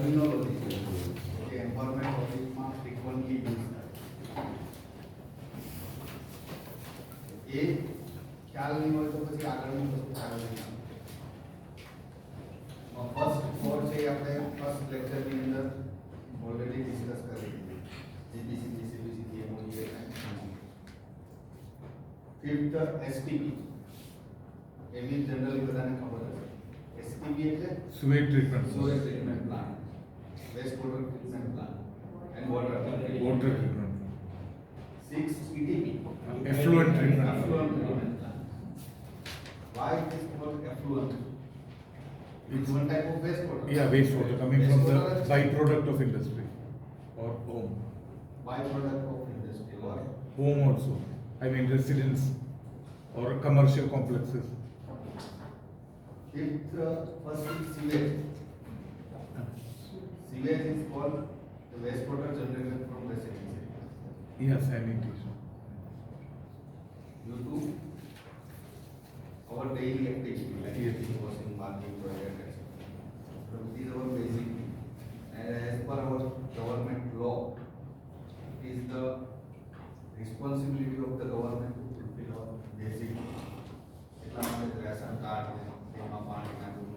Terminology છે જે environment ઓફિસમાં ફ્રીક્વન્ટલી યુઝ થાય એ ખ્યાલ નહીં હોય તો પછી આગળનું વસ્તુ ખ્યાલ નહીં આવે. ફર્સ્ટ ફોર છે એ આપણે ફર્સ્ટ લેક્ચરની અંદર ઓલરેડી ડિસ્કસ કરી દીધી GPC GCBC MOA. Fifth STP એવી જનરલી બધાને ખબર હશે. એસટીપી એટલે Sewage treatment. Treatment plant, waste water treatment plant and water Water treatment. 6 ETP Effluent treatment. Effluent treatment plant. Why it is called effluent? It's one type of wastewater. Yeah, wastewater coming from the Wastewater is byproduct of industry or home. byproduct of industry or Home also. I mean residence or commercial complexes. fifth first is sewage. Sewage is called the wastewater generated from residence Yeah, sanitation. due to our daily activity like Yes. washing, bathing, toilet, etc. So these are our basic things. And as per our government law, it is the responsibility of the government to fulfill our basic needs. એટલા માટે ration card તેમાં પાણીના bill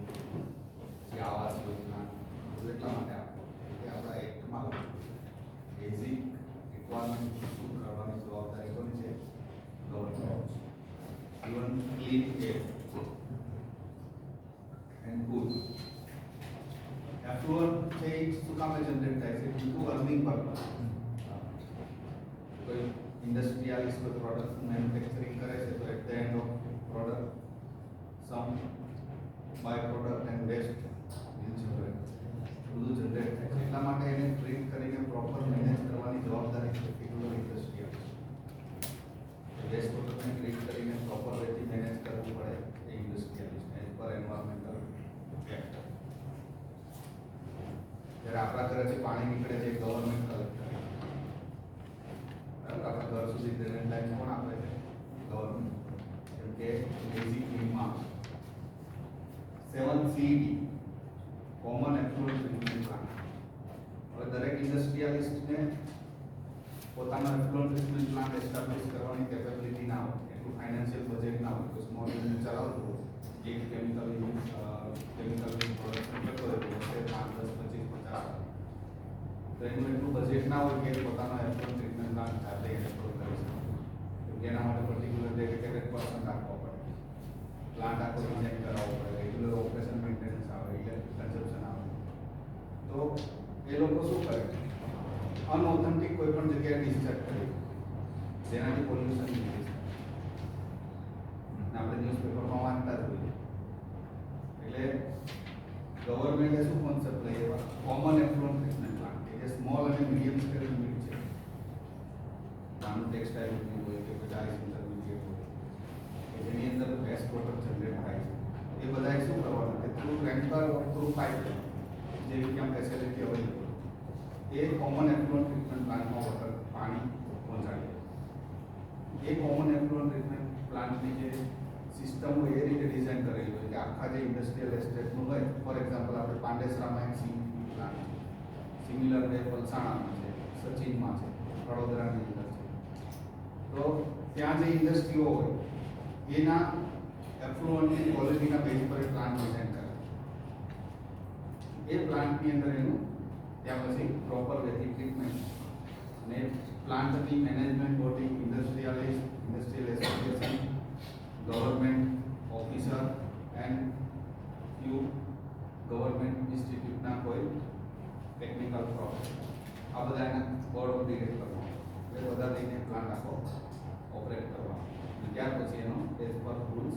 જે આવાસ યોજના બધું એટલા માટે આપે કે આપણા એક્ટમાં બેઝિક રિક્વાયરમેન્ટ શું કરવાની જવાબદારી કોની છે? Government. Even clean air and good effluent છે એ શું કામે જનરેટ થાય છે? Due to earning purpose. કોઈ ઇન્ડસ્ટ્રીયાલિસ્ટ કોઈ પ્રોડક્ટ મેન્યુફેક્ચરિંગ કરે છે તો at the end of product some by product and waste will generate બધું જનરેટ થાય છે. એટલા માટે એને ટ્રીટ કરીને પ્રોપર મેનેજ કરવાની જવાબદારી પર્ટિક્યુલર ઇન્ડસ્ટ્રીયાલિસ્ટ. વેસ્ટ પ્રોડક્ટને ટ્રીટ કરીને પ્રોપર વેથી મેનેજ કરવું પડે એ industrialist as per environmental act. જ્યારે આપણા ઘરેથી પાણી નીકળે છે ગવર્મેન્ટ કલેક્ટ કરે. આપણા ઘર સુધી ડ્રેનેજ લાઈન કોણ આપે છે? ગવર્મેન્ટ. જેમ કે બેઝિક નીડમાં 7CD common effluent treatment plant. હવે દરેક ઇન્ડસ્ટ્રીયાલિસ્ટને પોતાનો એફ્લુઅન્ટ ટ્રીટમેન્ટ પ્લાન્ટ એસ્ટાબ્લિશ કરવાની કેપેબિલિટી ના હોય, એટલું ફાઇનાન્શિયલ બજેટ ના હોય. તો સ્મોલ બિઝનેસ ચલાવતું હોય એક કેમિકલ પ્રોડક્શન કરતો હોય તો 5, 10, 25, 50 તો એનું એટલું બજેટ ના હોય કે પોતાનો એફ્લુઅન્ટ ટ્રીટમેન્ટ પ્લાન્ટ જાતે ઇન્સ્ટોલ કરી શકે. એના માટે પર્ટિક્યુલર ડેડિકેટેડ પર્સન રાખવા પડે, પ્લાન્ટ આખો ડિઝાઇન કરાવવો પડે, રેગ્યુલર ઓપરેશન મેન્ટેનન્સ આવે, ઇલેક્ટ્રિક કન્ઝપ્શન આવે. તો એ લોકો શું કરે? અનઓથેન્ટિક કોઈ પણ જગ્યાએ ડિસ્ચાર્જ કરે જેનાથી પોલ્યુશન ઇન્ક્રીઝ થાય. આપણે ન્યૂઝપેપરમાં વાંચતા જ હોઈએ. એટલે ગવર્મેન્ટે શું કોન્સેપ્ટ લઈ આવ્યા? કોમન એફ્લુઅન્ટ ટ્રીટમેન્ટ પ્લાન્ટ કે જે સ્મોલ અને મીડિયમ સ્કેલ યુનિટ છે. નાનું ટેક્સટાઇલ ઉદ્યોગ હોય કે ડાઇસ ઇન્ટરમીડિયેટ હોય કે જેની અંદર વેસ્ટ વોટર જનરેટ થાય છે. એ બધાએ શું કરવાનું કે થ્રુ ટેન્કર થ્રુ પાઇપલાઇન જેવી કે ફેસિલિટી અવેલેબલ એ કોમન એફ્લુઅન્ટ ટ્રીટમેન્ટ પ્લાન્ટમાં વોટર પાણી પહોંચાડે. એ કોમન એફ્લુઅન્ટ ટ્રીટમેન્ટ પ્લાન્ટની જે સિસ્ટમ હોય એ રીતે ડિઝાઇન કરેલી હોય કે આખા જે ઇન્ડસ્ટ્રીયલ એસ્ટેટનું હોય, ફોર એક્ઝામ્પલ આપણે પાંડેસરામાં એક સીપી પ્લાન્ટ છે, સિમિલર વે વલસાણામાં છે, સચિનમાં છે, વડોદરાની અંદર છે. તો ત્યાં જે ઇન્ડસ્ટ્રીઓ હોય એના એફ્લુઅન્ટની ક્વોલિટીના બેઝ પર એ પ્લાન્ટ ડિઝાઇન કરે. એ પ્લાન્ટની અંદર એનું ત્યાં પછી પ્રોપર વેથી ટ્રીટમેન્ટ અને પ્લાન્ટની management body, industrial association, government officer and few government ઇન્સ્ટિટ્યૂટના કોઈ ટેકનિકલ પ્રોફેસર, આ બધા એના બોર્ડ ઓફ ડિરેક્ટરમાં એ બધા લઈને પ્લાન્ટ આખો ઓપરેટ કરવાનો. ત્યાર પછી એનો એઝ પર રૂલ્સ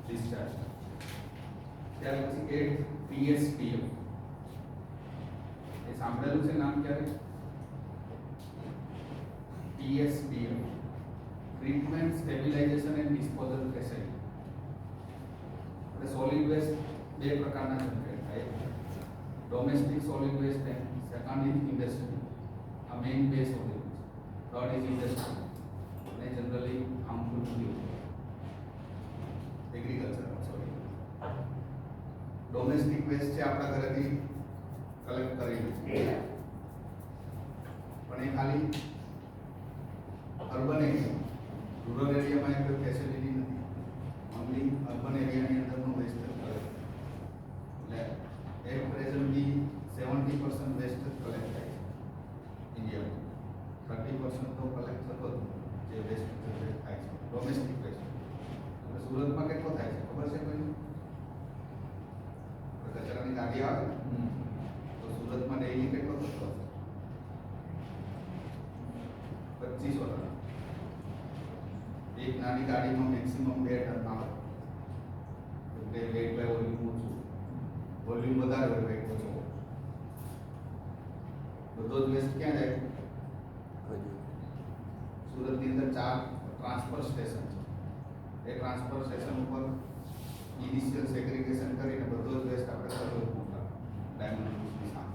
ડિસ્ચાર્જ. ત્યાર પછી 8 PSPF એ સાંભળેલું છે નામ ક્યારે? PSPF treatment stabilisation and disposal facility. એટલે સોલિડ વેસ્ટ બે પ્રકારના જનરેટ થાય. Domestic solid waste and second is industry. આ મેઇન બે solid waste. Third is industry અને generally harmful to agriculture. Sorry, domestic waste છે આપણા ઘરેથી કલેક્ટ કરીને, પણ એ ખાલી અર્બન એરિયા, રૂરલ એરિયામાં એ કોઈ ફેસિલિટી નથી. ઓનલી અર્બન એરિયાની અંદરનું વેસ્ટ જ કલેક્ટ. એટલે એટ પ્રેઝન્ટ બી 70% વેસ્ટ જ કલેક્ટ થાય છે ઇન્ડિયામાં. 30% તો કલેક્ટ થતો જ જે વેસ્ટ જનરેટ થાય છે ડોમેસ્ટિક વેસ્ટ. એટલે સુરતમાં કેટલો થાય છે ખબર છે કોઈને? કચરાની ગાડી આવે ને તો સુરતમાં ડેઈલી કેટલો થતો હશે? 25 ટન. એક નાની ગાડીમાં મેક્સિમમ 2 ટન આવે. એટલે વેટ બાય વોલ્યુમ ઓછું, વોલ્યુમ વધારે હોય, વેટ ઓછો. બધો જ વેસ્ટ ક્યાં જાય? સુરતની અંદર 4 ટ્રાન્સફર સ્ટેશન છે. એ ટ્રાન્સફર સ્ટેશન ઉપર ઇનિશિયલ સેગ્રીગેશન કરીને બધો જ વેસ્ટ આપણે સર્વર મોકલા ડાયમંડ હાઉસની સામે.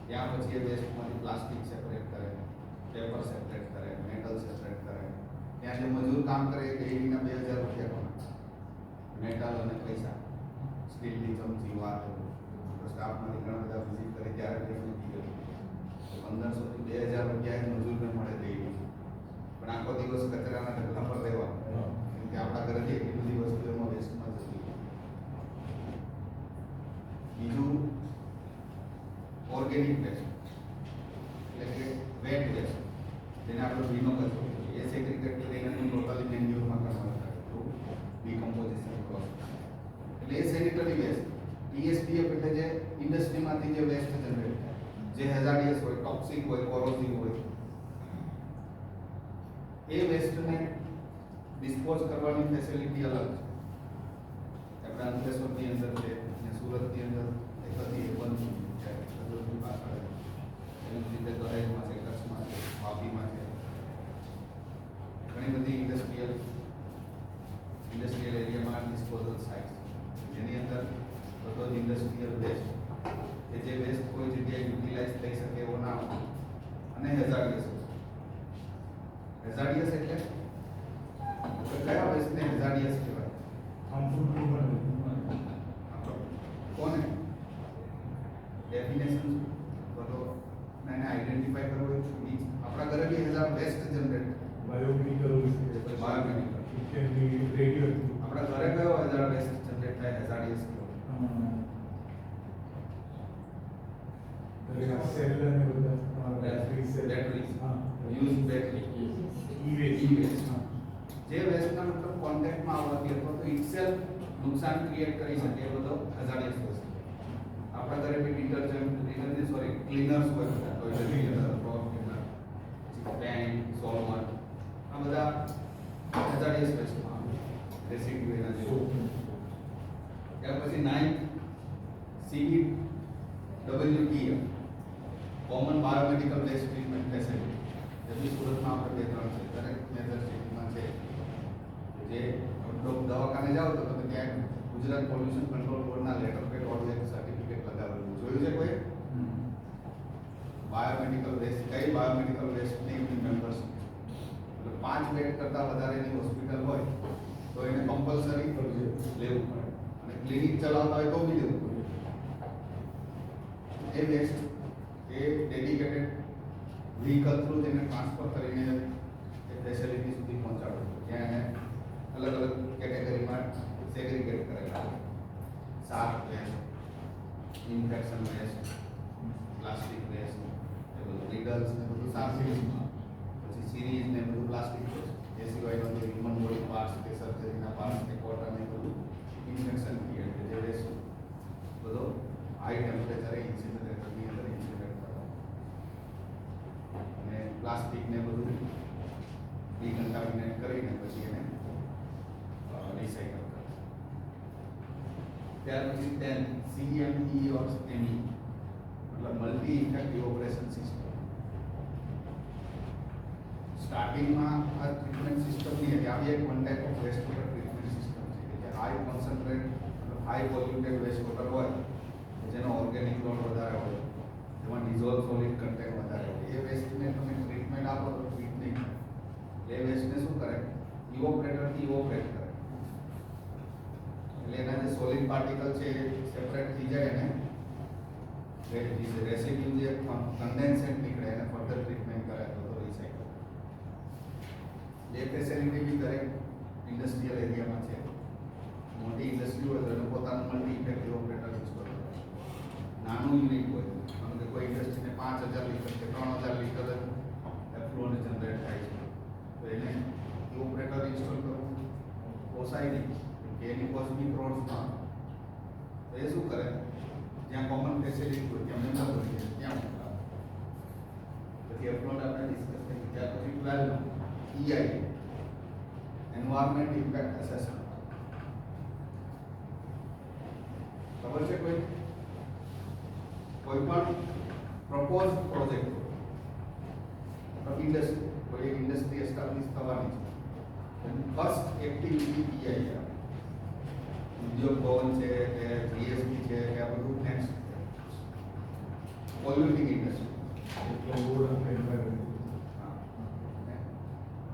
ત્યાં પછી એ વેસ્ટમાંથી પ્લાસ્ટિક સેપરેટ કરે, પેપર સેપરેટ કરે, મેટલ સેપરેટ કરે. ત્યાં જે મજૂર કામ કરે એ ડેઈલીના 2000 રૂપિયા કમાય. મેટલ અને પૈસા, સ્ટીલની ચમચી વાત સ્ટાફમાંથી ઘણા બધા વિઝિટ કરી ત્યારે કંઈ નથી ગયું. 1500 થી 2000 રૂપિયા એ મજૂરને મળે ડેઈલી. પણ આખો દિવસ કચરાના ઢગલા પર રહેવા, કેમ કે આપણા ઘરેથી એટલી બધી વસ્તુ એમાં વેસ્ટમાં જતી. બીજું ઓર્ગેનિક વેસ્ટ, એટલે કે વેટ વેસ્ટ, જેને આપણે ભીનો કચરો કહીએ. એ સેગ્રીગેટ કરીને ટોટલી મેન્યુરમાં કન્વર્ટ કરે થ્રુ ડીકમ્પોઝિશન પ્રોસેસ. એટલે એ સેનિટરી વેસ્ટ. TSDF એટલે જે ઇન્ડસ્ટ્રીમાંથી જે વેસ્ટ જનરેટ થાય, જે હેઝાર્ડિયસ હોય, ટોક્સિક હોય, કોરોસિવ હોય, એ વેસ્ટને ડિસ્પોઝ કરવાની ફેસિલિટી અલગ છે. આપણે અંકલેશ્વરની અંદર છે અને સુરતની અંદર એક હતી, એ બંધ છે. કદોરની પાછળ એવી જ રીતે દહેજમાં છે, કચ્છમાં છે, વાપીમાં છે. ઘણી બધી ઇન્ડસ્ટ્રીયલ એરિયામાં ડિસ્પોઝલ સાઇટ્સ જેની અંદર બધો જ ઇન્ડસ્ટ્રીયલ વેસ્ટ કે જે વેસ્ટ કોઈ જગ્યાએ યુટિલાઇઝ થઈ શકે એવો ના હોય. અને હેઝાર્ડિયસ એટલે કયા વેસ્ટને હેઝાર્ડિયસ કહેવાય? કોને ડેફિનેશન બધો એને આઈડેન્ટિફાઈ કરવો એ બીજ. આપણા ઘરે બી વેસ્ટ જનરેટ બાયોમેડિકલ, આપણા ઘરે કયો વેસ્ટ જનરેટ થાય હેઝાર્ડિયસ? યુઝ બેટરી, જે વેસ્ટના મતલબ કોન્ટેક્ટમાં આવવાથી અથવા તો ઇટસેલ્ફ નુકસાન ક્રિએટ કરી શકે એ બધો હેઝાર્ડિયસ વેસ્ટ. આપણા ઘરે બી ડિટર્જન્ટ ક્લીનર્સ હોય, બધા toilet cleaner, floor cleaner, pant, solvent, આ બધા હેઝાર્ડિયસ વેસ્ટમાં આવે. રેસિડ્યુ એના જેવું. ત્યાર પછી 9 CBWTF common biomedical waste treatment facility. જેની સુરતમાં આપણે 2-3 છે, દરેક મેજર સિટીમાં છે. જે દવાખાને જાઓ તો તમે ત્યાં ગુજરાત પોલ્યુશન કંટ્રોલ બોર્ડના લેટર પેડ વાળું એક સર્ટિફિકેટ લગાવેલું જોયું છે કોઈ? બાયોમેડિકલ વેસ્ટ, કઈ બાયોમેડિકલ વેસ્ટની મેમ્બરશીપ. એટલે 5 બેડ કરતાં વધારેની હોસ્પિટલ હોય તો એને કમ્પલસરી લેવું પડે, અને ક્લિનિક ચલાવતા હોય તો બી લેવું પડે. એ વેસ્ટ એ ડેડિકેટેડ વ્હીકલ થ્રુ તેને ટ્રાન્સફર કરીને એ ફેસિલિટી સુધી પહોંચાડો, જ્યાં એને અલગ અલગ કેટેગરીમાં સેગ્રીગેટ કરેલા છે. Sharp waste, infection waste, plastic waste, એ બધું નીડલ્સ ને બધું શાર્પ વેસ્ટમાં. પછી સિરીઝ ને બધું પ્લાસ્ટિક વેસ્ટ. એ સિવાયનો જે હ્યુમન બોડી પાર્ટ્સ કે સર્જરીના પાર્ટ્સ કે કોટન ને બધું ઇન્ફેક્શન ક્રિએટ કે જે વેસ્ટ બધો હાઈ ટેમ્પરેચરે ઇન્સિનરેટરની અંદર ઇન્સિનરેટ કરવાનો. અને પ્લાસ્ટિક ને બધું ડિકન્ટામિનેટ કરીને પછી એને રિસાયકલ કરે. ત્યાર પછી 10 CME or ME મતલબ મલ્ટી ઇફેક્ટિવ ઓપરેશન સિસ્ટમ. સ્ટાર્ટિંગમાં આ ટ્રીટમેન્ટ સિસ્ટમની હતી. આવી એક one type of waste water treatment system છે કે હાઈ કોન્સન્ટ્રેટ મતલબ હાઈ વોલ્યુટેડ વેસ્ટ વોટર હોય જેનો ઓર્ગેનિક લોડ વધારે હોય, જેમાં ડિઝોલ્વ સોલિડ કન્ટેન્ટ વધારે હોય, એ વેસ્ટને તમે ટ્રીટમેન્ટ આપો તો ટ્રીટ નહીં થાય. એ વેસ્ટને શું કરે? ઇવોપરેટરથી ઇવોપરેટ કરે. એટલે એના જે સોલિડ પાર્ટિકલ છે એ સેપરેટ થઈ જાય અને રેસિડ્યુ જે કન્ડેન્સેટ નીકળે એને ફર્ધર ટ્રીટમેન્ટ કરે તો રિસાયકલ. એ ફેસિલિટી બી દરેક ઇન્ડસ્ટ્રીયલ એરિયામાં છે. મોટી ઇન્ડસ્ટ્રી હોય તો એને પોતાનું મલ્ટી ઇફેક્ટિવ ઓપરેટર યુઝ કરવો. નાનું યુનિટ હોય કારણ કે કોઈ ઇન્ડસ્ટ્રીને 5000 લીટર કે 3000 લીટર એફ્લુઅન્ટ જનરેટ થાય છે તો એને એ ઓપરેટર ઇન્સ્ટોલ કરવું પોસાય નહીં કે એની કોસ્ટ બી ક્રોડ્સમાં. તો એ શું કરે, જ્યાં કોમન ફેસિલિટી હોય ત્યાં મેમ્બર હોય ત્યાં મોકલાવે. પછી એફ્લુઅન્ટ આપણે ડિસ્કસ થઈ ત્યાર પછી 12 EI એન્વાયરમેન્ટ ઇમ્પેક્ટ અસેસમેન્ટ. ખબર છે કોઈ પણ પ્રપોઝ પ્રોજેક્ટ ઇન્ડસ્ટ્રી કોઈ એક ઇન્ડસ્ટ્રી એસ્ટાબ્લિશ થવાની છે ફર્સ્ટ એક્ટિવિટી EI ઉદ્યોગ ભવન છે કે જીએસટી છે કે આ બધું નેક્સ્ટ પોલ્યુટિંગ ઇન્ડસ્ટ્રી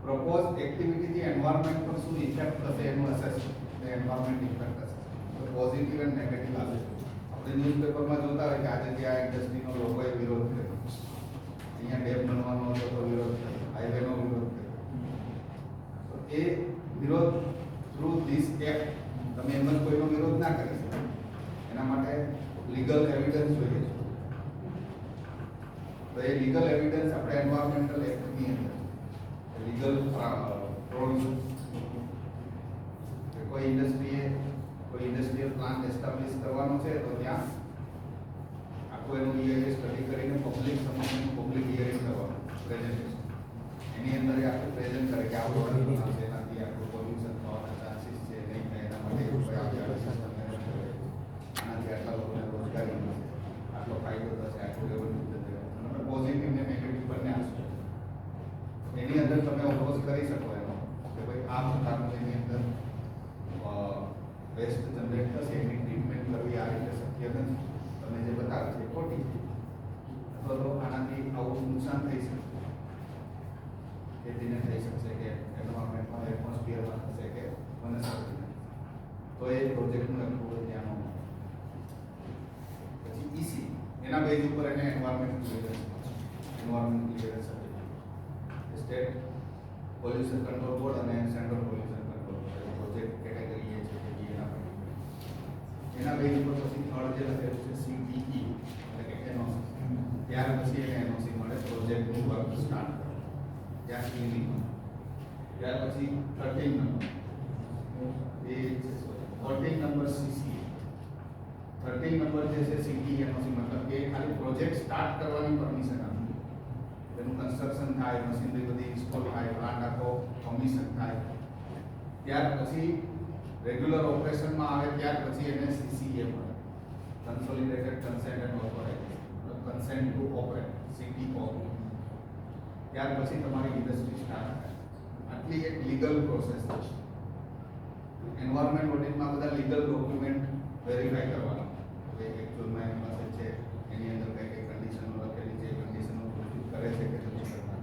પ્રપોઝ એક્ટિવિટીથી એન્વાયરમેન્ટ પર શું ઇફેક્ટ થશે એનું અસેસમેન્ટ એન્વાયરમેન્ટ ઇફેક્ટ હશે તો પોઝિટિવ એન્ડ નેગેટિવ આવે. આપણે ન્યૂઝપેપરમાં જોતા હોય કે આજે ત્યાં ઇન્ડસ્ટ્રીનો લોકોએ વિરોધ કર્યો, અહીંયા ડેમ બનવાનો હતો તો વિરોધ કર્યો, હાઈવેનો વિરોધ કર્યો. તો એ વિરોધ થ્રુ ધીસ એક્ટ તમે એમ જ કોઈનો વિરોધ ના કરી શકો. એના માટે લીગલ એવિડન્સ જોઈએ છે. તો એ લીગલ એવિડન્સ આપણે એન્વાયરમેન્ટલ એક્ટની અંદર લીગલ પ્રોવિઝન કોઈ ઇન્ડસ્ટ્રીયલ પ્લાન્ટ એસ્ટાબ્લિશ કરવાનો છે તો ત્યાં આખું એનું સ્ટડી કરીને પબ્લિક સમક્ષ પબ્લિક હિયરિંગ કરવાનું પ્રેઝન્ટેશન. એની અંદર એ આખું પ્રેઝન્ટ કરે કે આવું બનાવશે એનાથી આખું પોલ્યુશન થવાના ચાન્સીસ છે નહીં થાય એના માટે કોઈ આનાથી આટલા લોકોને રોજગારી મળશે, આટલો ફાયદો થશે, આટલું રેવન્યુ થશે. પોઝિટિવ ને નેગેટિવ બંને આવશે. એની અંદર તમે ઓપોઝ કરી શકો એનો કે ભાઈ આ પ્રકારનું એની અંદર વેસ્ટ જનરેટ થશે એની ટ્રીટમેન્ટ કરવી આ રીતે શક્ય નથી. તમે જે બતાવે છે ખોટી અથવા તો આનાથી આવું નુકસાન થઈ શકે, ખેતીને થઈ શકશે કે એન્વાયરમેન્ટમાં એટમોસ્ફિયરમાં થશે કે વનસ્પતિને, તો એ પ્રોજેક્ટનું એપ્રુવલ ત્યાંનો. પછી ઈસી એના બેઝ ઉપર એને environment clearance state pollution control board અને central pollution control board project category એ છે કે એના બેઝ ઉપર પછી થર્ડ જે લખેલું છે CTE એટલે કે એનઓસી. ત્યાર પછી એને એનઓસી મળે પ્રોજેક્ટનું વર્ક સ્ટાર્ટ કરે ત્યાં ક્લિનિંગ. ત્યાર પછી 13 નંબર એ 14 નંબર CCA. 13 નંબર જે છે CTE એનઓસી મતલબ કે ખાલી પ્રોજેક્ટ સ્ટાર્ટ કરવાની પરમિશન આપે. એનું કન્સ્ટ્રક્શન થાય, મશીનરી બધી ઇન્સ્ટોલ થાય, પ્લાન્ટ આખો કમિશન થાય, ત્યાર પછી રેગ્યુલર ઓપરેશનમાં આવે ત્યાર પછી એને CCA મળે, consolidated consent and authorisation, consent two operate CTO. ત્યાર પછી તમારી ઇન્ડસ્ટ્રી સ્ટાર્ટ થાય. આટલી એક લીગલ પ્રોસેસ છે. એન્વાયરમેન્ટ ઓડિટમાં બધા લીગલ ડોક્યુમેન્ટ વેરીફાઈ કરવાના કે એકચ્યુઅલમાં એની પાસે છે, એની અંદર કઈ કઈ કન્ડિશનો લખેલી છે, કન્ડિશનો કરે છે કે નથી કરતા,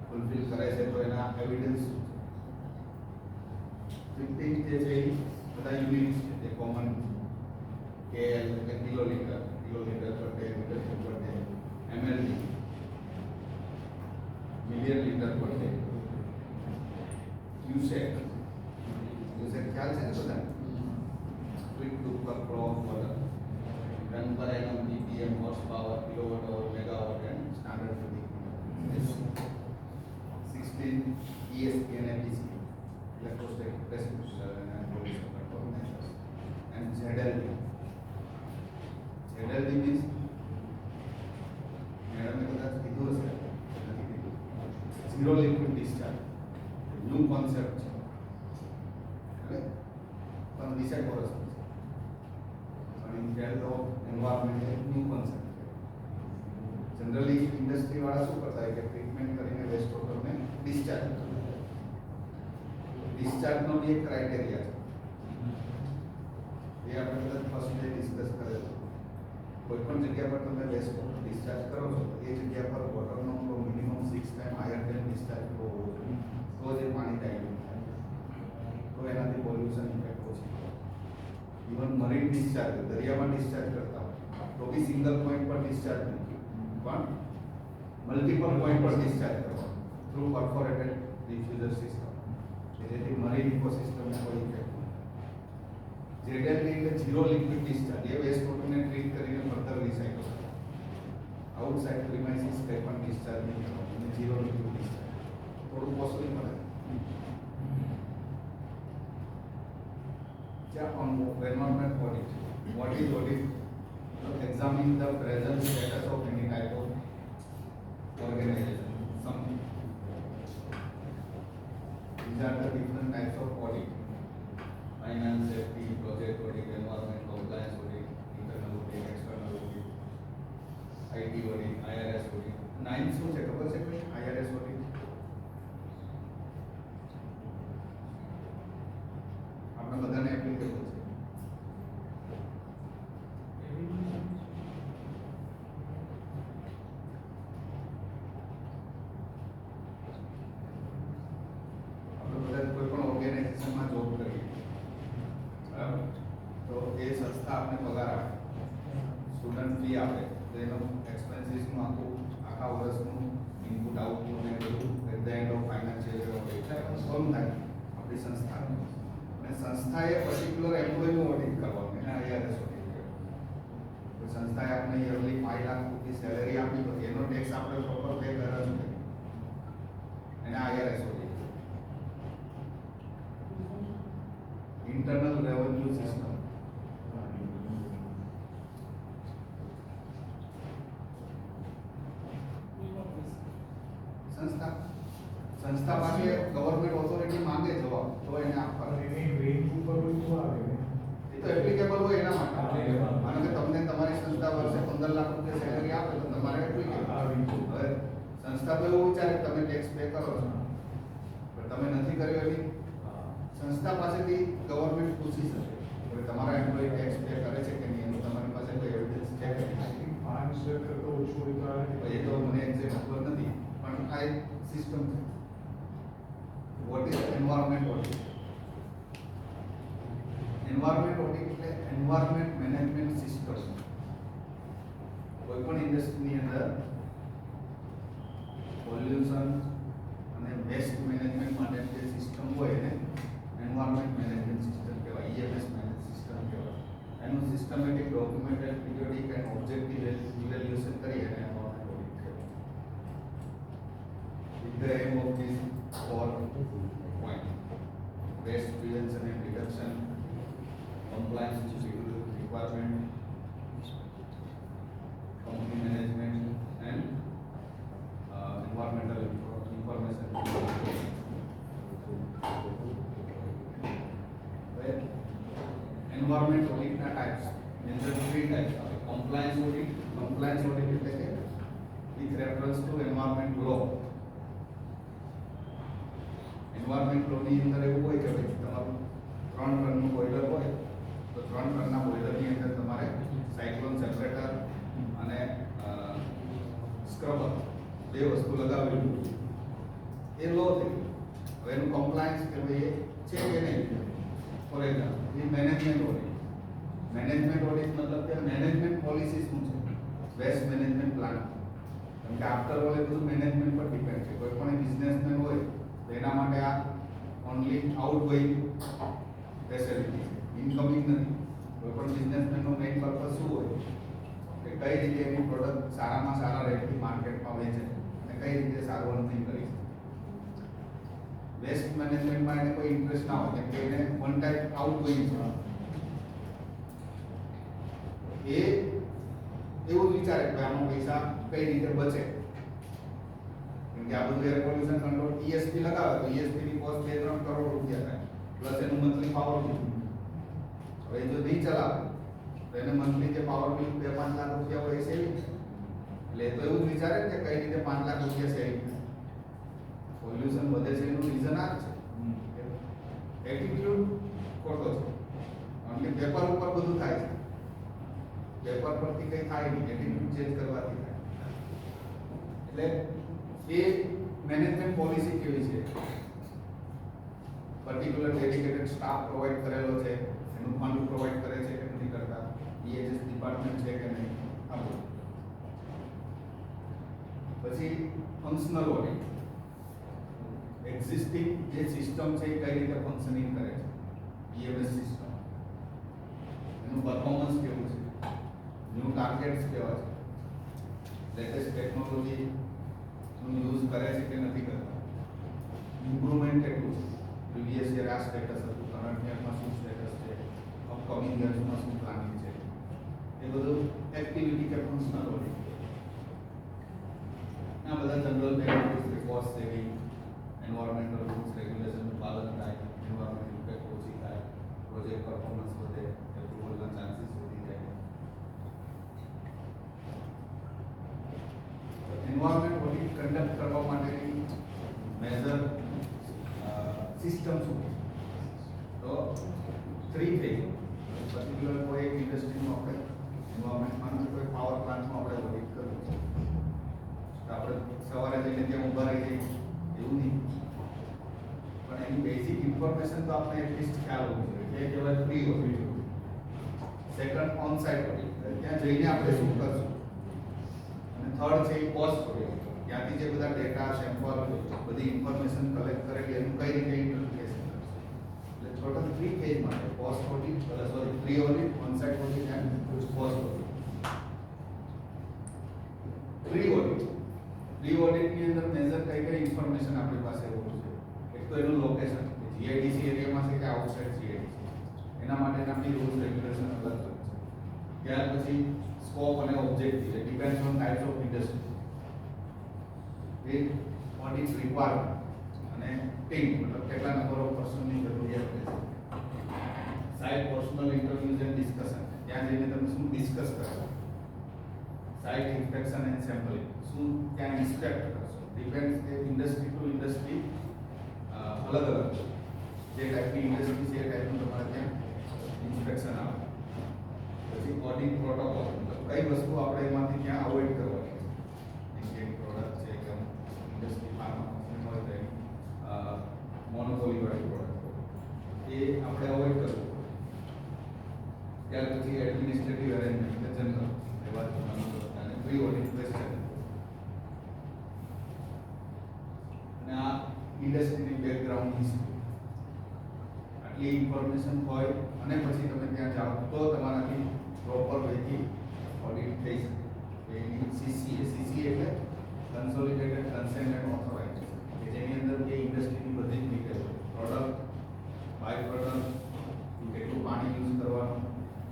ફૂલફિલ કરે છે તો એના એવિડન્સ. 15 જે છે એ બધા યુનિટ્સ છે જે કોમન કે એટલે kilolitre per day, metre per day, ml million litre per day, cusec ખ્યાલ છે ને બધા, split to per flow of water, ton per annum, ppm, horse power, kilowatt hour, megawatt and standard feeding. 16 ESP and EPC electrostatic pressure and pollution control measures, and ZLD. ZLD means મેડમે કદાચ કીધું હશે, નથી કીધું, zero liquid discharge, new concept છે એટલે પણ 20 વર્ષ છે પણ ઇન ફિલ્ડ ઓફ એન્વાયરમેન્ટ એક ન્યૂ કોન્સેપ્ટ છે. જનરલી ઇન્ડસ્ટ્રી વાળા શું કરતા હોય કે ટ્રીટમેન્ટ કરીને વેસ્ટ વોટરને ડિસ્ચાર્જ કરતા. ડિસ્ચાર્જનો બી એક ક્રાઇટેરિયા છે એ આપણે બધા ફર્સ્ટ ડે ડિસ્કસ કરેલો. કોઈ પણ જગ્યા પર તમે વેસ્ટ વોટર ડિસ્ચાર્જ કરો છો તો એ જગ્યા પર વોટરનો ફ્લો મિનિમમ 6 ટાઈમ હાયર દેન ડિસ્ચાર્જ ફ્લો હોવો જોઈએ, તો જ એ પાણી ડાયલ્યુટ થાય, તો એનાથી પોલ્યુશન ઇફેક્ટ ઓછી થાય. ઇવન મરીન ડિસ્ચાર્જ, દરિયામાં ડિસ્ચાર્જ કરતા હોય તો બી સિંગલ પોઈન્ટ પર ડિસ્ચાર્જ નથી, પણ મલ્ટિપલ પોઈન્ટ પર ડિસ્ચાર્જ કરવાનો થ્રુ પરફોરેટેડ ડિફ્યુઝર સિસ્ટમ, જેથી મરીન ઇકોસિસ્ટમને કોઈ ઇફેક્ટ ન થાય. ZLD એટલે ઝીરો લિક્વિડ ડિસ્ચાર્જ, એ વેસ્ટ વોટરને ટ્રીટ કરીને ફર્ધર રિસાયકલ કરે. આઉટસાઇડ પ્રિમાઇસીસ કંઈ પણ ડિસ્ચાર્જ નહીં કરવાનું, અને ઝીરો લિક્વિડ ડિસ્ચાર્જ. થોડું કોસ્ટલી પડે. On environment audit. What is audit? Examine the present status of any type of organization. Something. These are the different types of audit. Finance, safety, project audit, environment, compliance audit, internal audit, external audit, IT audit, IRS audit. 9 શું છે ખબર છે કોઈ IRS audit? આપણે બધાને applicable છે. આપણે બધા કોઈ પણ ઓર્ગેનાઇઝેશનમાં જોબ કરીએ, બરાબર, તો એ સંસ્થા આપણે પગાર આપે, સ્ટુડન્ટ ફી આપે, તો એનું એક્સપેન્સીસનું આખા વર્ષનું ઇનપુટ આઉટપુટ ને બધું at the end of financial year એટલે સોલ્વ થાય આપણી સંસ્થાનું. સંસ્થાએ પર્ટિક્યુલર એમ્પ્લોયનું ઓડિટ કરવાનું, એને IRS ઓડિટ કહેવાય. સંસ્થાએ આપણે યરલી 5 લાખ રૂપિયા સેલેરી આપી તો એનો ટેક્સ આપણે પ્રોપર પે કર્યો છે, એને IRS audit. Internal revenue system, સંસ્થા પાસે ગવર્નમેન્ટ ઓથોરિટી માંગે જવાબ તો એને આપવાનો. એ તો એપ્લિકેબલ હોય એના માટે. માનો કે તમને તમારી સંસ્થા વર્ષે 15 લાખ રૂપિયા સેલેરી આપે તો તમારે એપ્લિકેબલ. હવે સંસ્થા તો એવું વિચારે કે તમે ટેક્સ પે કરો છો, પણ તમે નથી કર્યો એની સંસ્થા પાસેથી ગવર્નમેન્ટ પૂછી શકે કે તમારા એમ્પ્લોયી ટેક્સ પે કરે છે કે નહીં, એનું તમારી પાસે કોઈ એવિડન્સ છે કે નહીં. 5% કરતા ઓછું હોય તો એ તો મને એક્ઝેક્ટ ખબર નથી, પણ આ એક સિસ્ટમ છે. What is environment audit? Environment audit એટલે environment management system. કોઈ પણ ઇન્ડસ્ટ્રીની અંદર પોલ્યુશન અને વેસ્ટ મેનેજમેન્ટ માટે જે સિસ્ટમ હોય એને એન્વાયરમેન્ટ મેનેજમેન્ટ સિસ્ટમ કહેવાય, EMS મેનેજમેન્ટ સિસ્ટમ કહેવાય. એનું systematic, documented, periodic and objective evaluation કરી અને એન્વાયરમેન્ટ ઓડિટ કહેવાય. With the aim of this 4 point: waste prevention and reduction, compliance with regulatory requirement, company management, and environmental information. Right? Environment audit na types. There are 3 types. Compliance audit એટલે કે with reference to environment law. Environment લોની અંદર એવું હોય કે ભાઈ તમારું 3 ટનનું boiler હોય તો 3 ટનના બોઇલરની અંદર તમારે સાયક્લોન સેપરેટર અને સ્ક્રબર 2 વસ્તુ લગાવેલી હોય. એ લો થઈ ગયું. હવે એનું કમ્પ્લાયન્સ કે ભાઈ છે કે નહીં. For example A management audit. Management audit મતલબ કે મેનેજમેન્ટ પોલિસી શું છે, વેસ્ટ મેનેજમેન્ટ પ્લાન. કેમ કે આફ્ટર ઓલ એ બધું મેનેજમેન્ટ પર ડિપેન્ડ છે. કોઈ પણ બિઝનેસમેન હોય તો એના માટે આ ઓનલી આઉટગોઈંગ ફેસિલિટી છે, ઇનકમિંગ નથી. કોઈ પણ બિઝનેસમેનનો મેઇન પર્પસ શું હોય કે કઈ રીતે એની પ્રોડક્ટ સારામાં સારા રેટથી માર્કેટમાં વેચે અને કઈ રીતે સારું અર્નિંગ કરી શકે. વેસ્ટ મેનેજમેન્ટમાં એને કોઈ ઇન્ટરેસ્ટ ના હોય કેમ કે એને વન ટાઈપ આઉટગોઈંગ છે. એ એવું જ વિચારે કે આનો પૈસા કઈ રીતે બચે. કે આ બધું એર પોલ્યુશન કંટ્રોલ ESP લગાવે તો ESP ની કોસ્ટ 2-3 કરોડ રૂપિયા થાય પ્લસ એનું મંથલી પાવર બિલ. હવે જો નહીં ચલાવે તો એને મંથલી જે પાવર બિલ 2-5 લાખ રૂપિયા હોય સેવિંગ. એટલે તો એવું જ વિચારે કે કઈ રીતે 5 લાખ રૂપિયા સેવિંગ થાય. પોલ્યુશન વધે છે એનું રીઝન આ જ છે, એટીટ્યુડ ખોટો છે. ઓનલી પેપર ઉપર બધું થાય છે, પેપર પરથી કઈ થાય નહીં, એટીટ્યુડ ચેન્જ કરવાથી થાય. એટલે એ મેનેજમેન્ટ પોલિસી કેવી છે, પર્ટિક્યુલર ડેડિકેટેડ સ્ટાફ પ્રોવાઈડ કરેલો છે, એનું ફંડ પ્રોવાઈડ કરે છે કે નથી કરતા, EHS ડિપાર્ટમેન્ટ છે કે નહીં, ફંક્શનલ ઓડિટ, એક્ઝિસ્ટિંગ જે સિસ્ટમ છે એ કઈ રીતે ફંક્શનિંગ કરે છે, EMS સિસ્ટમ, એનું પરફોર્મન્સ કેવું છે, ન્યૂ ટાર્ગેટ્સ કેવા છે, લેટેસ્ટ ટેકનોલોજી નું યુઝ કરે છે કે નથી કરતા, ઇમ્પ્રુવમેન્ટ કેટલું છે, પ્રીવિયસ યર આ સ્ટેટસ હતું, કરંટ યરમાં શું સ્ટેટસ છે, અપકમિંગ યર્સમાં શું પ્લાનિંગ છે, એ બધું એક્ટિવિટી કે ફંક્શનલ ઓડિટ. આ બધા general benefits, cost saving, environmental rules રેગ્યુલેશનનું પાલન થાય, એન્વાયરમેન્ટ ઇમ્પેક્ટ ઓછી થાય, પ્રોજેક્ટ પરફોર્મન્સ વધે, એપ્રુવલના ચાન્સીસ વધી જાય. એન્વાયરમેન્ટ ઓડિટ કન્ડક્ટ કરવા માટેની મેજર સિસ્ટમ શું છે? તો 3 થઈ. પર્ટિક્યુલર કોઈ એક ઇન્ડસ્ટ્રીનું આપણે એન્વાયરમેન્ટમાં કોઈ પાવર પ્લાન્ટમાં આપણે ઓડિટ કરવું છે, તો આપણે સવારે જઈને ત્યાં ઊભા રહી જઈએ એવું નહીં, પણ એની બેઝિક ઇન્ફોર્મેશન તો આપણે એટલીસ્ટ ખ્યાલ હોવું જોઈએ. એ કહેવાય pre audit. Second on site audit, ત્યાં જઈને આપણે શું કરશું. અને થર્ડ છે પોસ્ટ ઓડિટ, ત્યાંથી જે બધા ડેટા, સેમ્પલ, બધી ઇન્ફોર્મેશન કલેક્ટ કરેલી એનું કઈ રીતે ઇન્ટરપ્રિટેશન કરશું. એટલે ટોટલ 3 ફેઝ માટે post audit, pre audit, on site audit and post audit. Pre audit, pre ઓડિટની અંદર મેજર કઈ ઇન્ફોર્મેશન આપણી પાસે હોવું છે. એક તો એનું લોકેશન, GIDC એરિયામાં છે કે આઉટસાઇડ GIDC, એના માટેના બી રૂલ્સ રેગ્યુલેશન અલગ અલગ છે. ત્યાર પછી સ્કોપ અને objective, it depends on types of industry. A audit requirement અને ટીમ, મતલબ કેટલા નંબર ઓફ પર્સનની જરૂરિયાત છે. Site personal interviews and discussion, ત્યાં જઈને તમે શું ડિસ્કસ કરશો. સાઇટ ઇન્સ્પેક્શન એન્ડ સેમ્પલિંગ, શું ત્યાં ઇન્સ્પેક્ટ કરશો. ડિપેન્ડ્સ કે ઇન્ડસ્ટ્રી ટુ ઇન્ડસ્ટ્રી અલગ અલગ છે. જે ટાઈપની ઇન્ડસ્ટ્રી છે એ ટાઈપનું તમારે ત્યાં ઇન્સ્પેક્શન આવે. પછી ઓડિટ પ્રોટોકોલ, મતલબ કઈ વસ્તુ આપણે એમાંથી ત્યાં અવોઇડ કરવાની છે. જેમ કે પ્રોડક્ટ છે કે ઇન્ડસ્ટ્રી ફાર્મા કંપની હોય તો મોનોપોલી વાળી પ્રોડક્ટ એ આપણે અવોઇડ કરવું. ત્યાર પછી એડમિનિસ્ટ્રેટિવ અરેન્જમેન્ટ, જનરલ એવા અને પ્રી ઓડિટ ક્વેશ્ચન. અને આ ઇન્ડસ્ટ્રીની બેકગ્રાઉન્ડ હિસ્ટ્રી, આટલી ઇન્ફોર્મેશન હોય અને પછી તમે ત્યાં જાઓ તો તમારાથી પ્રોપર વેથી ઓડિટ થઈ શકે. એની CCA એટલે કન્સોલિડેટેડ કન્સેન્ટ એન્ડ ઓથોરાઇઝેશન, કે જેની અંદર જે ઇન્ડસ્ટ્રીની બધી જ ડિટેલ, પ્રોડક્ટ, બાય પ્રોડક્ટ, કેટલું પાણી યુઝ કરવાનું,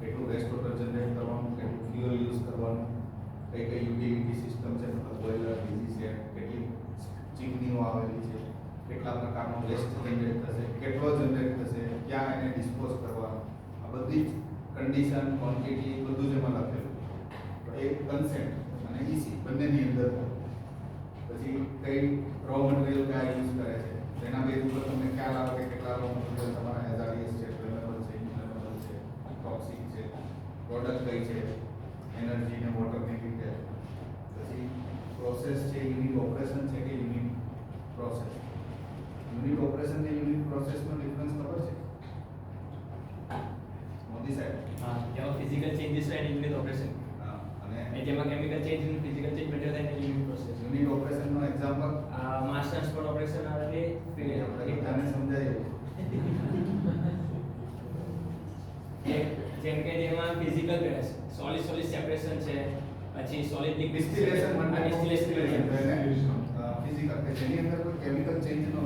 કેટલું વેસ્ટ વોટર જનરેટ કરવાનું, કેટલું ફ્યુઅલ યુઝ કરવાનું, કઈ કઈ યુટિલિટી સિસ્ટમ છે, મતલબ બોઇલર, ડીસી છે, કેટલી ચીમનીઓ આવેલી છે, કેટલા પ્રકારનો વેસ્ટ જનરેટ થશે, કેટલો જનરેટ થશે, ક્યાં એને ડિસ્પોઝ કરવાનો, આ બધી જ કન્ડિશન, ક્વોન્ટિટી બધું જ એમાં લખેલું. તો એ કન્સેન્ટ અને EC બંનેની અંદર. પછી કઈ રો મટીરિયલ કયા યુઝ કરે છે, તેના બેઝ ઉપર તમને ખ્યાલ આવે કે કેટલા રો મટીરિયલ તમારા હેઝાર્ડિયસ છે, ફ્લેમેબલ છે, ઇન્ફ્લેમેબલ છે, ટોક્સિક છે, પ્રોડક્ટ કઈ છે, એનર્જી ને વોટરની ડિટેલ. પછી પ્રોસેસ છે, યુનિટ ઓપરેશન છે કે યુનિટ પ્રોસેસ. યુનિટ ઓપરેશન ને યુનિટ પ્રોસેસનો ડિફરન્સ ખબર છે? મોદી સાહેબ. હા, જેમાં ફિઝિકલ ચેન્જીસ હોય યુનિટ ઓપરેશન, હા, અને અને જેમાં કેમિકલ ચેન્જ અને ફિઝિકલ ચેન્જ બેટર થાય યુનિટ પ્રોસેસ. યુનિટ ઓપરેશનનો એક્ઝામ્પલ માસ ટ્રાન્સપોર્ટ ઓપરેશન આવે આપણે બધાને સમજાય જેમ કે જેમાં ફિઝિકલ સોલિડ સોલિડ સેપરેશન છે, પછી સોલિડ લિક્વિડ ડિસ્ટિલેશન માટે ડિસ્ટિલેશન ફિઝિકલ કે જેની અંદર કોઈ કેમિકલ ચેન્જ ન થતો,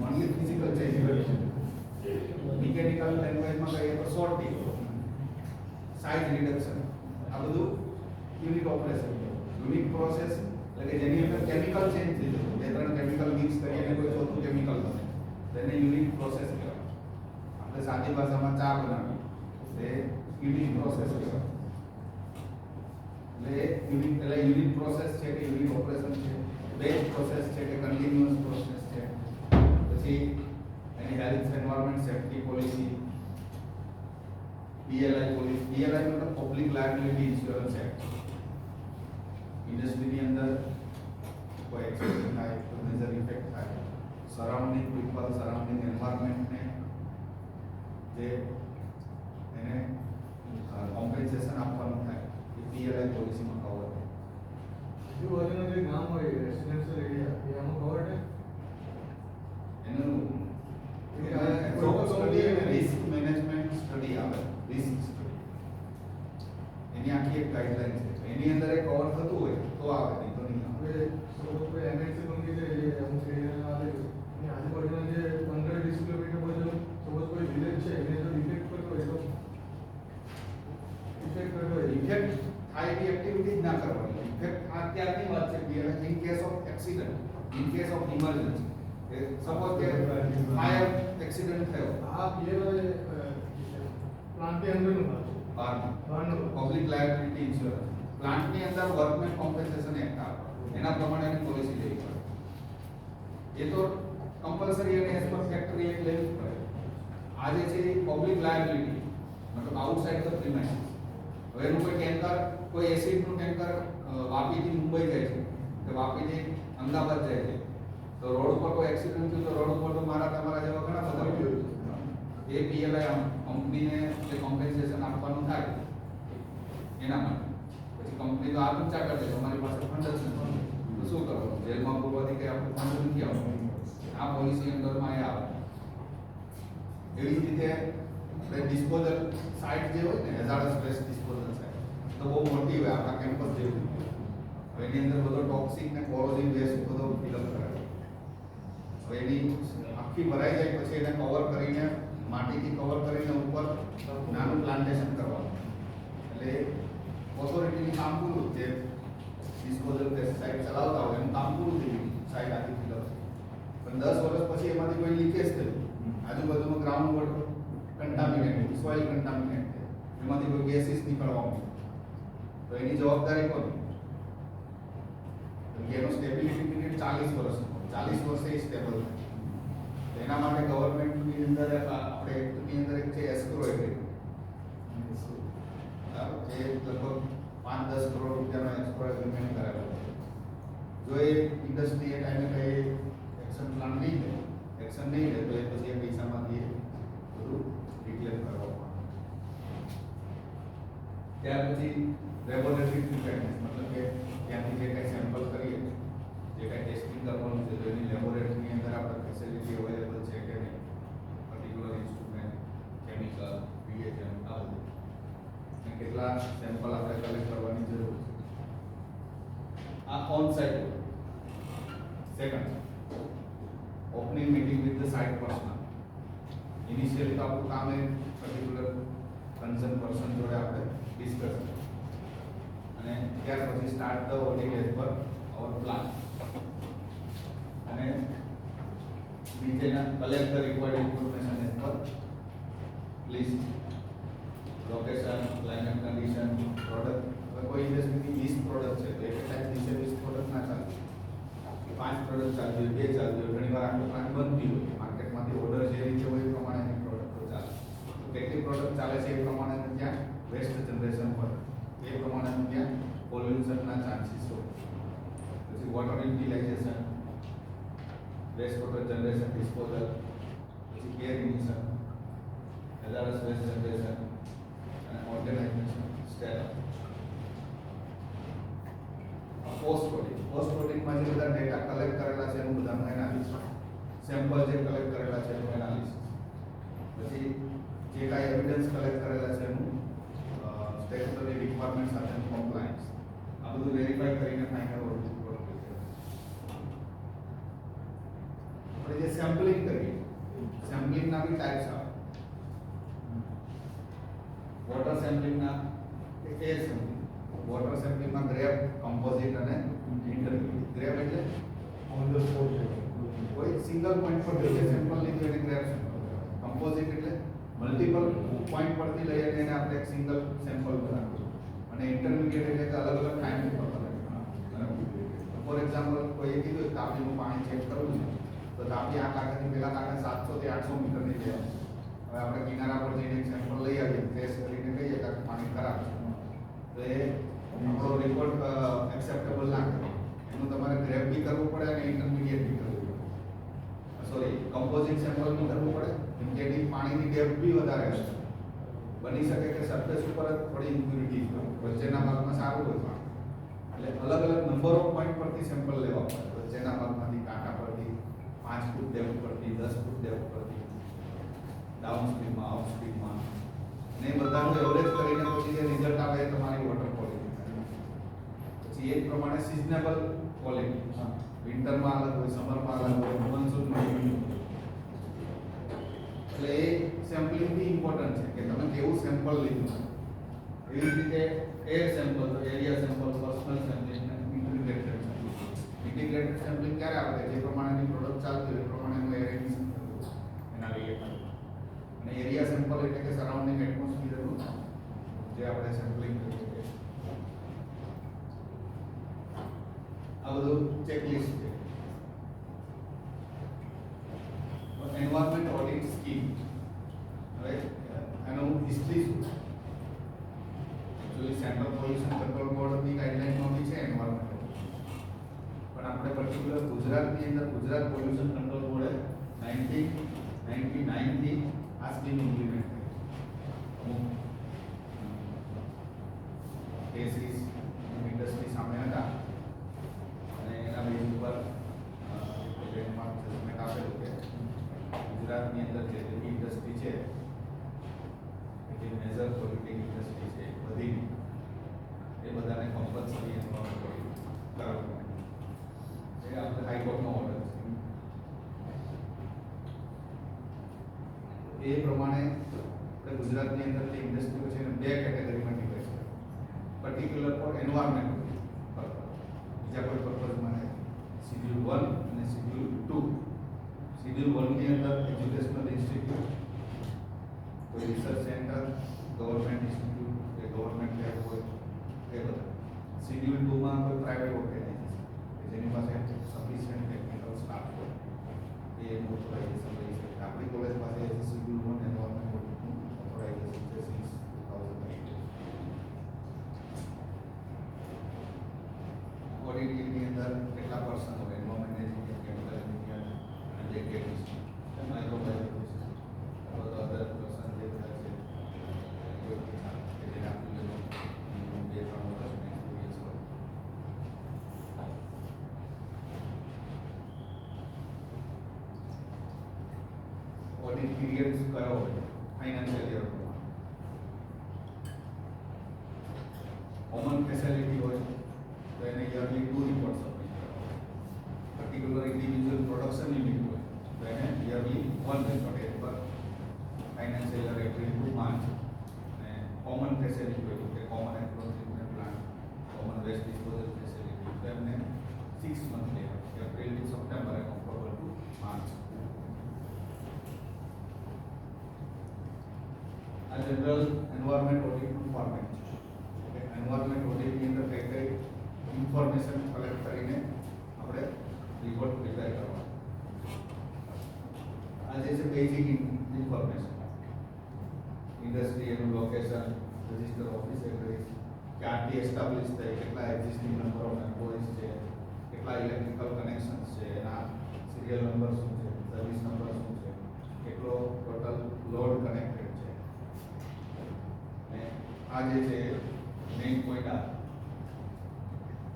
ઓનલી ફિઝિકલ ચેન્જ. મિકેનિકલ લેંગ્વેજમાં કહીએ તો સોર્ટિંગ, સાઇઝ રિડક્શન, આ બધું યુનિટ ઓપરેશન. યુનિટ પ્રોસેસ એટલે કે જેની અંદર કેમિકલ ચેન્જ થઈ જતો, બે ત્રણ કેમિકલ મિક્સ કરીને કોઈ ચોથું કેમિકલ બને, તેને યુનિટ પ્રોસેસ કહેવાય. આપણે સાદી ભાષામાં ચા બનાવીએ તે યુનિટ પ્રોસેસ કહેવાય. એટલે યુનિટ પ્રોસેસ છે કે યુનિટ ઓપરેશન છે, બેચ પ્રોસેસ છે કે કન્ટિન્યુઅસ પ્રોસેસ છે. પછી એની health environment safety policy, PLI policy. PLI મતલબ પબ્લિક લાયબિલિટી ઇન્સ્યોરન્સ એક્ટ. ઇન્ડસ્ટ્રીની અંદર કોઈ એક્સિડન્ટ થાય, કોઈ મેજર ઇફેક્ટ થાય, સરાઉન્ડિંગ પીપલ, સરાઉન્ડિંગ એન્વાયરમેન્ટને જે એને કોમ્પેન્સેશન આપવાનું થાય એ PLI પોલિસીમાં કવર થાય. જો આજના જે નામ હોય રેસિડેન્શિયલ એરિયા એ આમાં કવર એનું એ જોબ સ્ટડી અને રિસ્ક મેનેજમેન્ટ સ્ટડી આવે, રિસ્ક સ્ટડી એની આખી એક ગાઈડલાઈન છે. એની અંદર એ કવર થતું હોય તો આવે, નહીં તો નહીં આવે. હવે સપોઝ કોઈ એનઆઈસી કંપની છે એ અમુક એરિયામાં આવે છે અને આજુબાજુના જે 15-20 કિલોમીટર બાજુ સપોઝ કોઈ વિલેજ છે એને જો ઇફેક્ટ કરતો હોય તો ઇફેક્ટ કરતો હોય ઇફેક્ટ થાય એવી એક્ટિવિટી જ ના કરવાની. ઇફેક્ટ અત્યારની વાત છે કે in case of accident, in case of emergency, suppose કે ફાયર એક્સિડન્ટ થયો, આ પીએલઆઈ પ્લાન્ટની અંદરનું ભાગ છે. બહારનું પબ્લિક લાયબિલિટી ઇન્સ્યોરન્સ પ્લાન્ટની અંદર વર્કમેન કોમ્પન્સેશન એક્ટ આવે, એના પ્રમાણે એની પોલિસી લેવી પડે. એ તો કમ્પલસરી અને એઝ પર ફેક્ટરી એક્ટ લેવી જ પડે. આ જે છે એ પબ્લિક લાયબિલિટી મતલબ આઉટસાઇડ ધ પ્રિમાઇસીસ. હવે એનું કોઈ ટેન્કર, કોઈ એસિડનું ટેન્કર વાપીથી મુંબઈ જાય છે કે વાપીથી અમદાવાદ જાય છે, તો રોડ ઉપર કોઈ એક્સિડન્ટ થયું તો રોડ ઉપર તો મારા તમારા જેવા ઘણા બધા હોય. એ પીએલઆઈ કંપનીને જે કોમ્પન્સેશન આપવાનું થાય એના માટે. પછી કંપની તો આ ઊંચા કરે છે, તમારી પાસે ફંડ જ નથી, તો શું કરવાનું? જેલમાં પૂરવાથી કે આપણું ફંડ નથી આવતું. આ પોલિસી અંદરમાં એ આવે. એવી જ રીતે આપણે ડિસ્પોઝલ સાઇટ જે હોય ને, હેઝાર્ડસ વેસ્ટ ડિસ્પોઝલ સાઇટ તો બહુ મોટી હોય, આપણા કેમ્પસ જેવું. હવે એની અંદર બધો ટોક્સિક ને કોરોઝિવ વેસ્ટ બધો ફિલઅપ કરાવે. હવે એની આખી ભરાઈ જાય પછી એને કવર કરીને, માટીથી કવર કરીને ઉપર નાનું પ્લાન્ટેશન કરવાનું. એટલે ઓથોરિટીની કામ પૂરું, જે ડિસ્પોઝલ સાઇટ ચલાવતા હોય એનું કામ પૂરું થઈ ગયું, સાઇટ આખી ફિલઅપ. પણ 10 વર્ષ પછી એમાંથી કોઈ લીકેજ થયું, આજુબાજુનું ગ્રાઉન્ડ વોટર કન્ટામિનેટ, સોઇલ કન્ટામિનેટ, એમાંથી કોઈ ગેસીસ નીકળવા માંડે, તો એની જવાબદારી કોની? એનો સ્ટેબિલિટી પીરિયડ 40 વર્ષનો, 40 વર્ષે એ સ્ટેબલ થાય. એના માટે ગવર્મેન્ટની અંદર આપણે એક્ટની અંદર એક છે એસ્ક્રો એગ્રીમેન્ટ, જે લગભગ 5-10 કરોડ રૂપિયાનો એસ્ક્રો એગ્રીમેન્ટ કરાવેલો છે. જો એ ઇન્ડસ્ટ્રી એ ટાઈમે કઈ એક્શન પ્લાન નહીં લે, એક્શન નહીં લે, તો એ પછી એ પૈસામાંથી બધું ડિક્લેર કરવામાં આવે. ત્યાર પછી લેબોરેટરી પ્રિપેરનેસ, મતલબ કે ત્યાંથી જે કંઈ સેમ્પલ કરીએ, જે કંઈ ટેસ્ટિંગ કરવાનું છે, તો એની લેબોરેટરીની અંદર આપણે ફેસિલિટી અવેલેબલ છે કે નહીં, પર્ટિક્યુલર ઇન્સ્ટ્રુમેન્ટ, કેમિકલ, રિએજન્ટ, આ બધું, અને કેટલા સેમ્પલ આપણે કલેક્ટ કરવાની જરૂર છે. આ on site. Second, opening meeting with the site personal. Initially તો આપણું કામ એ પર્ટિક્યુલર કન્સર્ન પર્સન જોડે આપણે ડિસ્કસ અને ત્યાર પછી start the audit as per hour plan. અને નીચેના collect the required information as per list, location, climate condition, product. હવે કોઈ ઇન્ડસ્ટ્રીની 20 પ્રોડક્ટ છે તો એક ટાઈમ નીચે 20 પ્રોડક્ટ ના ચાલે, 5 પ્રોડક્ટ ચાલતી હોય, 2 ચાલતી હોય, ઘણી વાર આખો પ્લાન્ટ બનતી હોય, માર્કેટમાંથી ઓર્ડર જે રીતે હોય એ પ્રમાણેની પ્રોડક્ટો ચાલે. તો કેટલી પ્રોડક્ટ ચાલે છે એ પ્રમાણે ત્યાં વેસ્ટ જનરેશન હોય, એ પ્રમાણે ત્યાં પોલ્યુશનના ચાન્સીસ હોય. પછી water utilisation, waste water generation, disposal, પછી care emission, hazardous waste generation અને ઓર્ગેનાઇઝેશન સ્ટેટસ. પોસ્ટ ઓડિટમાં જે બધા ડેટા કલેક્ટ કરેલા છે એનું બધાનું એનાલિસિસ, સેમ્પલ જે કલેક્ટ કરેલા છે એનું એનાલિસિસ, પછી જે કાંઈ એવિડન્સ કલેક્ટ કરેલા છે એનું સ્ટેચ્યુટરી રિક્વાયરમેન્ટ સાથેનું કોમ્પ્લાયન્સ, આ બધું વેરીફાઈ કરીને ફાઇનલ ઓડિટ રિપોર્ટ કરીએ. આપણે જે સેમ્પલિંગ કરીએ, સેમ્પલિંગના બી ટાઈપ્સ આવે. વોટર સેમ્પલિંગના એર સેમ્પલિંગ, વોટર સેમ્પલિંગમાં ગ્રેપ, કમ્પોઝિટ અને ઇન્ટરમીડિયેટ. ગ્રેપ એટલે ઓન ધ સ્પોટ છે. કોઈ સિંગલ પોઈન્ટ પર જે સેમ્પલ લીધું એને ગ્રેપ સેમ્પલ કહેવાય. કમ્પોઝિટ એટલે મલ્ટિપલ પોઈન્ટ પરથી લઈ અને એને આપણે એક સિંગલ સેમ્પલ બનાવવું. અને ઇન્ટરમીડિયેટ એટલે અલગ અલગ ટાઈમ પર બનાવવું. ફોર એક્ઝામ્પલ કોઈએ કીધું તાપીનું પાણી ચેક કરવું છે, તો તાપી આ કાંઠાથી પેલા કાંઠે 700 થી 800 મીટરની છે. હવે આપણે કિનારા પર જઈને સેમ્પલ લઈ આવીએ, ટેસ્ટ કરીને કહીએ કે પાણી ખરાબ છે, તો એ આપણો રિપોર્ટ એક્સેપ્ટેબલ ના કરે. એનું તમારે ગ્રેપ બી કરવું પડે અને ઇન્ટરમીડિયેટ બી કરવું પડે. સોરી, કમ્પોઝિટ સેમ્પલ બી કરવું પડે, કેમ કે એની પાણીની ડેપ્થ બી વધારે હશે. બની શકે કે સરફેસ ઉપર જ થોડી ઇમ્પ્યુરિટીઝ હોય, વચ્ચેના ભાગમાં સારું હોય પાણી, એટલે અલગ અલગ નંબર ઓફ પોઈન્ટ પરથી સેમ્પલ લેવા પડે. વચ્ચેના ભાગમાંથી, કાંટા પરથી, 5 ફૂટ ડેપ્થ પરથી, 10 ફૂટ ડેપ્થ પરથી, ડાઉન સ્ટ્રીમમાં, અપ સ્ટ્રીમમાં, ને એ બધાનું એવરેજ કરીને પછી જે રિઝલ્ટ આવે એ તમારી વોટર ક્વોલિટી. પછી એ જ પ્રમાણે સિઝનેબલ ક્વોલિટી, વિન્ટરમાં અલગ હોય, સમરમાં અલગ હોય, મોન્સૂનમાં. એટલે એ સેમ્પલિંગ બી ઇમ્પોર્ટન્ટ છે કે તમે કેવું સેમ્પલ લીધું. એવી જ રીતે air sample, area sample, personal sampling અને ઇન્ટિગ્રેટેડ સેમ્પલિંગ. ઇન્ટિગ્રેટેડ સેમ્પલિંગ ક્યારે આવે કે જે પ્રમાણેની પ્રોડક્ટ ચાલતી હોય એ પ્રમાણેનું એર એમિશન થતું એના લઈએ. અને એરિયા સેમ્પલ એટલે કે સરાઉન્ડિંગ એટમોસ્ફિયરનું જે આપણે સેમ્પલિંગ કરીએ છીએ. આ બધું ચેકલિસ્ટ છે. એન્વાયરમેન્ટ ઓડિટ સ્કીમ, હવે એનું હિસ્ટ્રી શું છે? એકચ્યુઅલી સેન્ટ્રલ પોલ્યુશન કંટ્રોલ બોર્ડની ગાઈડલાઈનમાં બી છે એન્વાયરમેન્ટ ઓડિટ. પણ આપણે પર્ટિક્યુલર ગુજરાતની અંદર ગુજરાત પોલ્યુશન કંટ્રોલ બોર્ડે 1999 થી આ સ્કીમ ઇમ્પ્લિમેન્ટ કરી. અમુક કેસીસ ઇન્ડસ્ટ્રી સામે હતા અને એના બેઝ ઉપર પ્રોજેક્ટમાં જજમેન્ટ આપેલું કે ગુજરાતની અંદર જે ઇન્ડસ્ટ્રી છે, જે મેજર પોલ્યુટિંગ ઇન્ડસ્ટ્રી છે બધી, એ બધાને કમ્પલસરી એન્વાયરમેન્ટ ઓડિટ કરાવવું. એ આપણે હાઈકોર્ટનો ઓર્ડર છે. એ પ્રમાણે આપણે ગુજરાતની અંદર જે ઇન્ડસ્ટ્રીઓ છે એને 2 કેટેગરીમાં ડિવાઈડ છે. પર્ટિક્યુલર ફોર એન્વાયરમેન્ટ બીજા કોઈ પર્પઝમાં નહીં. શિડ્યુલ 1 અને શિડ્યુલ 2. શિડ્યુલ 1 ની અંદર એજ્યુકેશનલ ઇન્સ્ટિટ્યૂટ, કોઈ રિસર્ચ સેન્ટર, ગવર્મેન્ટ ઇન્સ્ટિટ્યૂટ કે ગવર્મેન્ટ લેબ હોય એ બધા. શિડ્યુલ 2 માં કોઈ પ્રાઇવેટ ઓર્ગેનાઇઝેશન કે જેની પાસે સફિશિયન્ટ ટેકનિકલ સ્ટાફ હોય એ ઓથોરાઇઝેશન લઈ શકે. આપણી કોલેજ પાસે શિડ્યુલ 1 એન્વાયરમેન્ટ ઓડિટનું ઓથોરાઇઝેશન છે સિન્સ 2008. ઓડિટની અંદર કેટલા પર્સન હોય? એન્વાયરમેન્ટ એન્જિનિયર, કેમિકલ એન્જિનિયર, અને કેમિસ્ટ, માઇક્રોબાયોલોજીસ્ટ, અથવા અધર પર્સન જે બધા છે કે જે આપણી 2-3 વર્ષનો એક્સપિરિયન્સ હોય. ઓડિટ પીરિયડ્સ કયો હોય? ફાઇનાન્શિયલ યર પ્રમાણે. કોમન ફેસિલિટી હોય તો એને યરલી 2 રિપોર્ટ સબમિટ કરવા. પર્ટિક્યુલર ઇન્ડિવિજ્યુઅલ પ્રોડક્શન યુનિટ હોય તો એને yearly 1 report as per financial year April to March. અને કોમન ફેસિલિટી હોય કે common effluent treatment plant, common waste disposal facility, તો એમને 6 મંથ લેવા, એપ્રિલ ટુ સપ્ટેમ્બર અને ઓક્ટોબર ટુ માર્ચ. આ જનરલ એન્વાયરમેન્ટ ઓડિટનું ફોર્મેટ છે. એન્વાયરમેન્ટ ઓડિટની અંદર કઈ ઇન્ફોર્મેશન કલેક્ટ કરીને આપણે રિપોર્ટ પ્રિપેર કરવાનો. આ જે છે બેઝિક ઇન્ફોર્મેશન. ઇન્ડસ્ટ્રી, એનું લોકેશન, રજિસ્ટર ઓફિસ એડ્રેસ, ક્યાંથી એસ્ટાબ્લિશ થઈ, કેટલા એક્ઝિસ્ટિંગ નંબર ઓફ એમ્પ્લોઈઝ છે, કેટલા ઇલેક્ટ્રિકલ કનેક્શન્સ છે, એના સિરિયલ નંબર શું છે, સર્વિસ નંબર શું છે, કેટલો ટોટલ લોડ કનેક્ટેડ છે. અને આ જે છે મેઇન પોઈન્ટ આ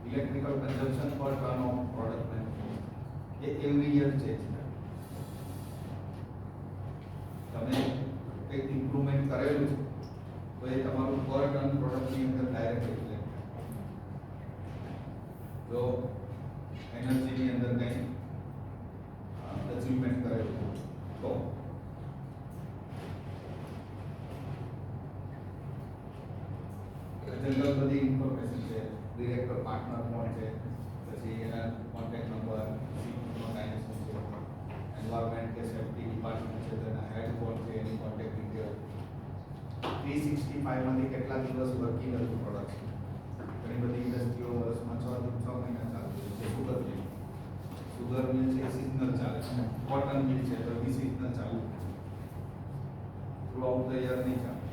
electrical consumption per ton of product એ એવરી યર ચેન્જ થાય. તમે કંઈક ઇમ્પ્રુવમેન્ટ કરેલું છે તો એ તમારું પર ટન પ્રોડક્ટની અંદર ડાયરેક્ટ રિફ્લેક્ટ થાય. જો એનર્જીની અંદર કંઈ અચીવમેન્ટ કરેલું તો જનરલ બધી ઇન્ફોર્મેશન છે. ડિરેક્ટર પાર્ટનર કોણ છે, પછી એના કોન્ટેક્ટ નંબર, સીટનો ટાઈમ શું છે, એન્વાયરમેન્ટ કે સેફ્ટી ડિપાર્ટમેન્ટ છે તેના હેડ કોણ છે, એની કોન્ટેક્ટ ડિટેલ, 365 માંથી કેટલા દિવસ વર્કિંગ હતું પ્રોડક્શન. ઘણી બધી ઇન્ડસ્ટ્રીઓ વર્ષમાં 6 મહિના ચાલુ છે. સુગર મિલ, સુગર મિલ છે સિઝનલ ચાલે છે. કોટન મિલ છે તો બી સિઝનલ ચાલુ થ્રુ આઉટ ધ યર નહીં ચાલે.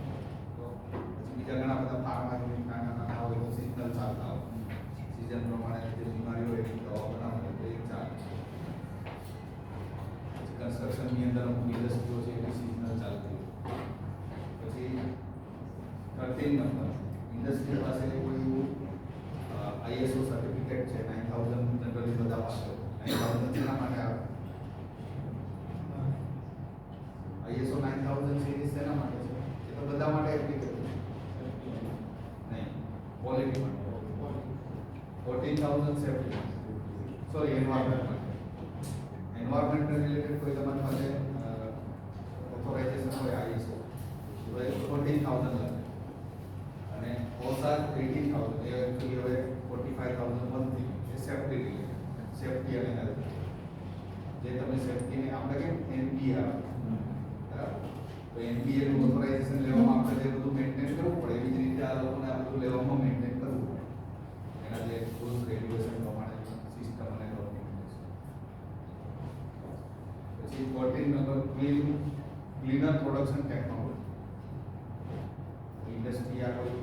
તો પછી બીજા ઘણા બધા ફાર્મા યુનિટ નાના હોય તો સિઝનલ ચાલતા હોય. સિઝન પ્રમાણે જે બીમારીઓ હોય એની દવા બનાવે તો એ ચાલે. પછી કન્સ્ટ્રક્શનની અંદર અમુક ઇન્ડસ્ટ્રીઓ છે એની સિઝનલ ચાલતી હોય. પછી 13 નંબર ઇન્ડસ્ટ્રી પાસે કોઈ એવું ISO સર્ટિફિકેટ છે 9000 જનરલી બધા પાસે 9000 શેના માટે આવે? ISO 9000 સિરીઝ શેના માટે છે? એ તો બધા માટે એપ્લિકેબલ છે. નહીં, ક્વોલિટી માટે. 14000 સેફ્ટી સોરી એન્વાયરમેન્ટ માટે. એન્વાયરમેન્ટ રિલેટેડ કોઈ તમારી પાસે ઓથોરાઇઝેશન હોય ISO તો એ 14000 લાગે. અને OSHA 18000 એ actually હવે 45000 બનતી એ સેફ્ટી રિલેટેડ સેફ્ટી અને હેલ્થ જે તમે સેફ્ટી ને આપણે કેમ NBA આવે બરાબર તો NBA નું ઓથોરાઇઝેશન લેવામાં આપણે જે બધું મેન્ટેન કરવું પડે એવી જ રીતે આ લોકોને આ બધું લેવામાં મેન્ટેન કરવું પડે એના જે રૂલ્સ રેગ્યુલેશન પ્રમાણે સિસ્ટમ અને ડોક્યુમેન્ટેશન. પછી 14 number cleaner production technology. Industry આ કોઈ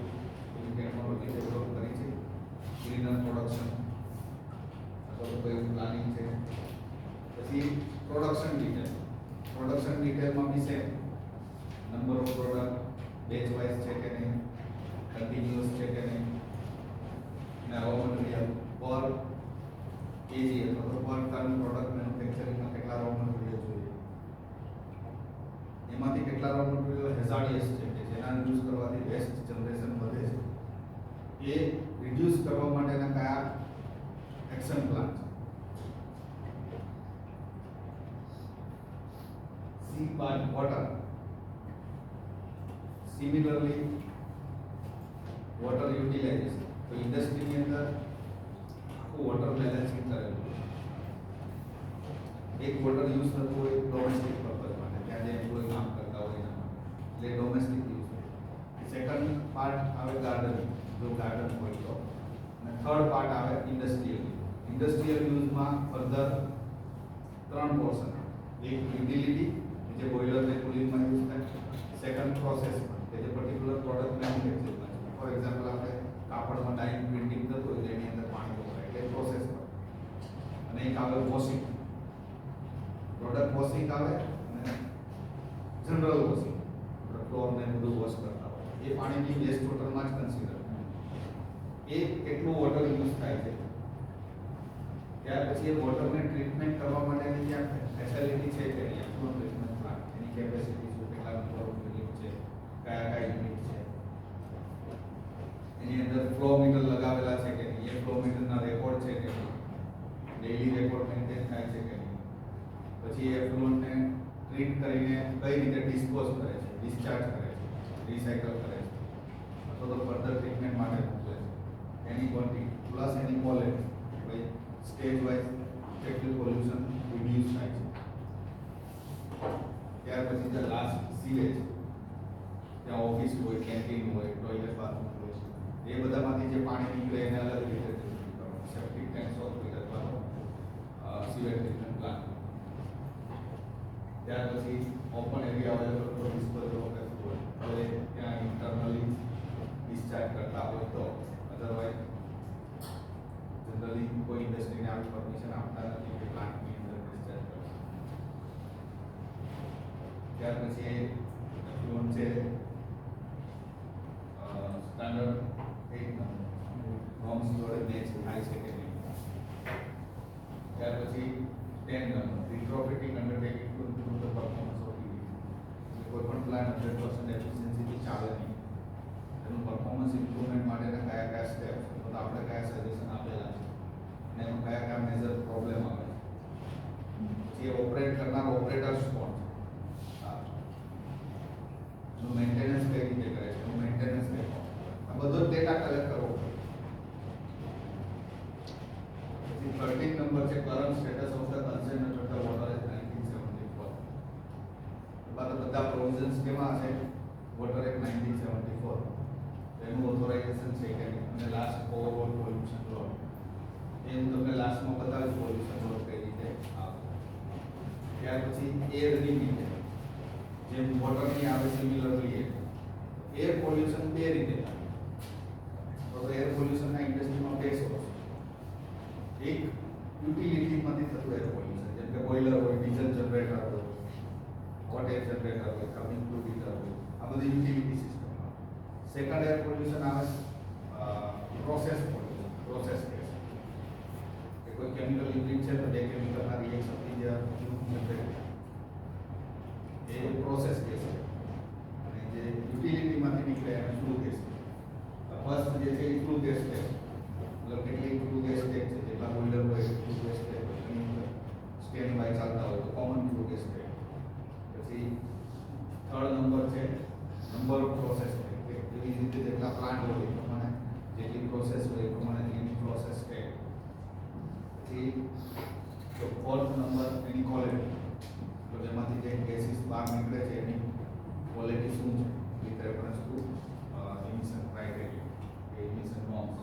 ટેકનોલોજી ડેવલપ કરી છે ક્લીનર પ્રોડક્શન અથવા તો કોઈ પ્લાનિંગ છે. પછી પ્રોડક્શન ડિટેલમાં બી same number of product batch wise છે કે નહીં, કન્ટિન્યુઅસ છે કે નહીં, અને રો મટીરિયલ પર કેજી અથવા તો પર ટન પ્રોડક્ટ મેન્યુફેક્ચરિંગમાં કેટલા રો મટીરિયલ જોઈએ, એમાંથી કેટલા રો મટીરિયલ હેઝાર્ડિયસ છે કે જેના યુઝ કરવાથી વેસ્ટ જનરેશન વધે છે, એ રિડ્યુસ કરવા માટેના કયા એક્શન પ્લાન છે. સી બાર વોટર. સિમિલરલી વોટર યુટિલાઇઝેશન તો ઇન્ડસ્ટ્રીની અંદર આખું વોટર બેલેન્સિંગ કરેલું એક વોટર યુઝ થતું હોય ડોમેસ્ટિક પર્પઝ માટે ત્યાં જે એમ્પ્લોય કામ કરતા હોય એના માટે એટલે ડોમેસ્ટિક યુઝ થાય. સેકન્ડ પાર્ટ આવે ગાર્ડન જો ગાર્ડન હોય તો, અને થર્ડ પાર્ટ આવે ઇન્ડસ્ટ્રીયલ યુઝમાં ફર્ધર 3 પોર્શન. એક યુટિલિટી જે બોઇલર ને કુલિંગમાં યુઝ થાય, સેકન્ડ પ્રોસેસ કે જે પર્ટિક્યુલર પ્રોડક્ટ મેન્યુફેક્ચરિંગમાં છે. ફોર એક્ઝામ્પલ આપણે કાપડમાં ડાઇંગ પ્રિન્ટિંગ થતું હોય તો એની અંદર પાણી વપરાય એટલે પ્રોસેસ પર. અને એક આવે વોશિંગ, પ્રોડક્ટ વોશિંગ આવે અને જનરલ વોશિંગ ફ્લોર ને બધું વોશ કરતા હોય એ પાણીની વેસ્ટ વોટરમાં જ કન્સિડર. એ કેટલું વોટર યુઝ થાય છે, ત્યાર પછી એ વોટરને ટ્રીટમેન્ટ કરવા માટેની ત્યાં ફેસિલિટી છે કે નહીં, એફ્લુએન્ટ ટ્રીટમેન્ટ પ્લાન્ટ એની કેપેસિટી શું, કેટલા નંબર ઓફ યુનિટ છે, કયા યુનિટ છે, એની અંદર ફ્લો મીટર લગાવેલા છે કે નહીં, એ ફ્લો મીટરના રેકોર્ડ છે કે નહીં, ડેઈલી રેકોર્ડ મેન્ટેન થાય છે કે નહીં, પછી એ એફ્લુએન્ટને ટ્રીટ કરીને કઈ રીતે ડિસ્પોઝ કરે છે, ડિસ્ચાર્જ કરે છે, રિસાયકલ કરે છે અથવા તો ફર્ધર ટ્રીટમેન્ટ માટે મોકલે છે, એની ક્વોન્ટિટી પ્લસ એની ક્વોલિટી ભાઈ સ્ટેજ વાઇઝ કેટલું પોલ્યુશન રિડ્યુસ થાય છે. ત્યાર પછી જે લાસ્ટ સીવેજ ત્યાં ઓફિસ હોય, કેન્ટીન હોય, ટોયલેટ બાથરૂમ હોય એ બધામાંથી જે પાણી નીકળે એને અલગ રીતે સેપ્ટિક ટેન્ક્સ હોય અથવા સીવેજ ટ્રીટમેન્ટ પ્લાન્ટ. ત્યાર પછી open area available for disposal of effluent. હવે ત્યાં ઇન્ટરનલી ડિસ્ચાર્જ કરતા હોય તો, અધરવાઇઝ જનરલી કોઈ ઇન્ડસ્ટ્રીને આવી પરમિશન આપતા નથી કે પ્લાન્ટની અંદર ડિસ્ચાર્જ કરે. ત્યાર પછી એફ્લુએન્ટ છે સ્ટાન્ડર્ડ 8 નોર્મ્સ જોડે મેચ થાય છે કે નહીં. ત્યાર પછી 10 retrofitting undertaking to improve the performance of unit. કોઈ પણ પ્લાન 100% એફિશિયન્સીથી ચાલે નહીં, એનું પરફોર્મન્સ ઇમ્પ્રુવમેન્ટ માટેના કયા કયા સ્ટેપ્સ તો આપણે કયા સજેશન આપેલા છે અને એમાં કયા કયા મેજર પ્રોબ્લેમ આવે છે, જે ઓપરેટ કરનાર ઓપરેટર્સ કોણ છે, એનું મેન્ટેનન્સ કઈ રીતે કરે છે, એનું મેન્ટેનન્સ કઈ આ બધો ડેટા કલેક્ટ કરવો પડે. પછી 13 નંબર છે current status of the concern total water act 1974. બધા પ્રોવિઝન્સ કેમાં છે, વોટર એક્ટ 1974 એનું ઓથોરાઇઝેશન છે કે નહીં, અને લાસ્ટ ઓવરઓલ પોલ્યુશન લો એ હું તમને લાસ્ટમાં બતાવીશ પોલ્યુશન લો કઈ રીતે આવે. ત્યાર પછી એરની રીતે જેમ વોટરની આવે સિમિલરલી એર પોલ્યુશન બે રીતે થાય. તો એર પોલ્યુશનના ઇન્ડસ્ટ્રીમાં બે સોર્સ, એક યુટિલિટીમાંથી થતું એર પોલ્યુશન જેમ કે બોઇલર હોય, ડીઝલ જનરેટર હોય, વોટ એર જનરેટર હોય, કમિંગ ટુ હીટર હોય, આ બધી utility system. Second air pollution આવે પ્રોસેસ પોલ્યુશન. પ્રોસેસ કહે છે કે કોઈ કેમિકલ યુનિટ છે તો બે કેમિકલના રિએક્શનથી જે એ પ્રોસેસ કહે છે અને જે યુટિલિટીમાંથી નીકળે એને ફ્લુ કહે છે. ફર્સ્ટ જે છે એ ફ્લુ ગેસ છે, મતલબ કેટલી ફ્લુ ગેસ છે જેટલા બોઇલર હોય ફ્લુ ગેસ છે સ્ટેન્ડ બાય ચાલતા હોય તો કોમન ફ્લુ ગેસ છે. પછી થર્ડ નંબર છે નંબર ઓફ પ્રોસેસ છે કે એવી રીતે જેટલા પ્લાન્ટ હોય એ પ્રમાણે જેટલી પ્રોસેસ હોય એ પ્રમાણે એની પ્રોસેસ છે. પછી તો ફોર્થ નંબર એની ક્વોલિટી, તો જેમાંથી જે ગેસીસ બહાર નીકળે છે એની ક્વોલિટી શું છે with reference to emission criteria કે emission norms.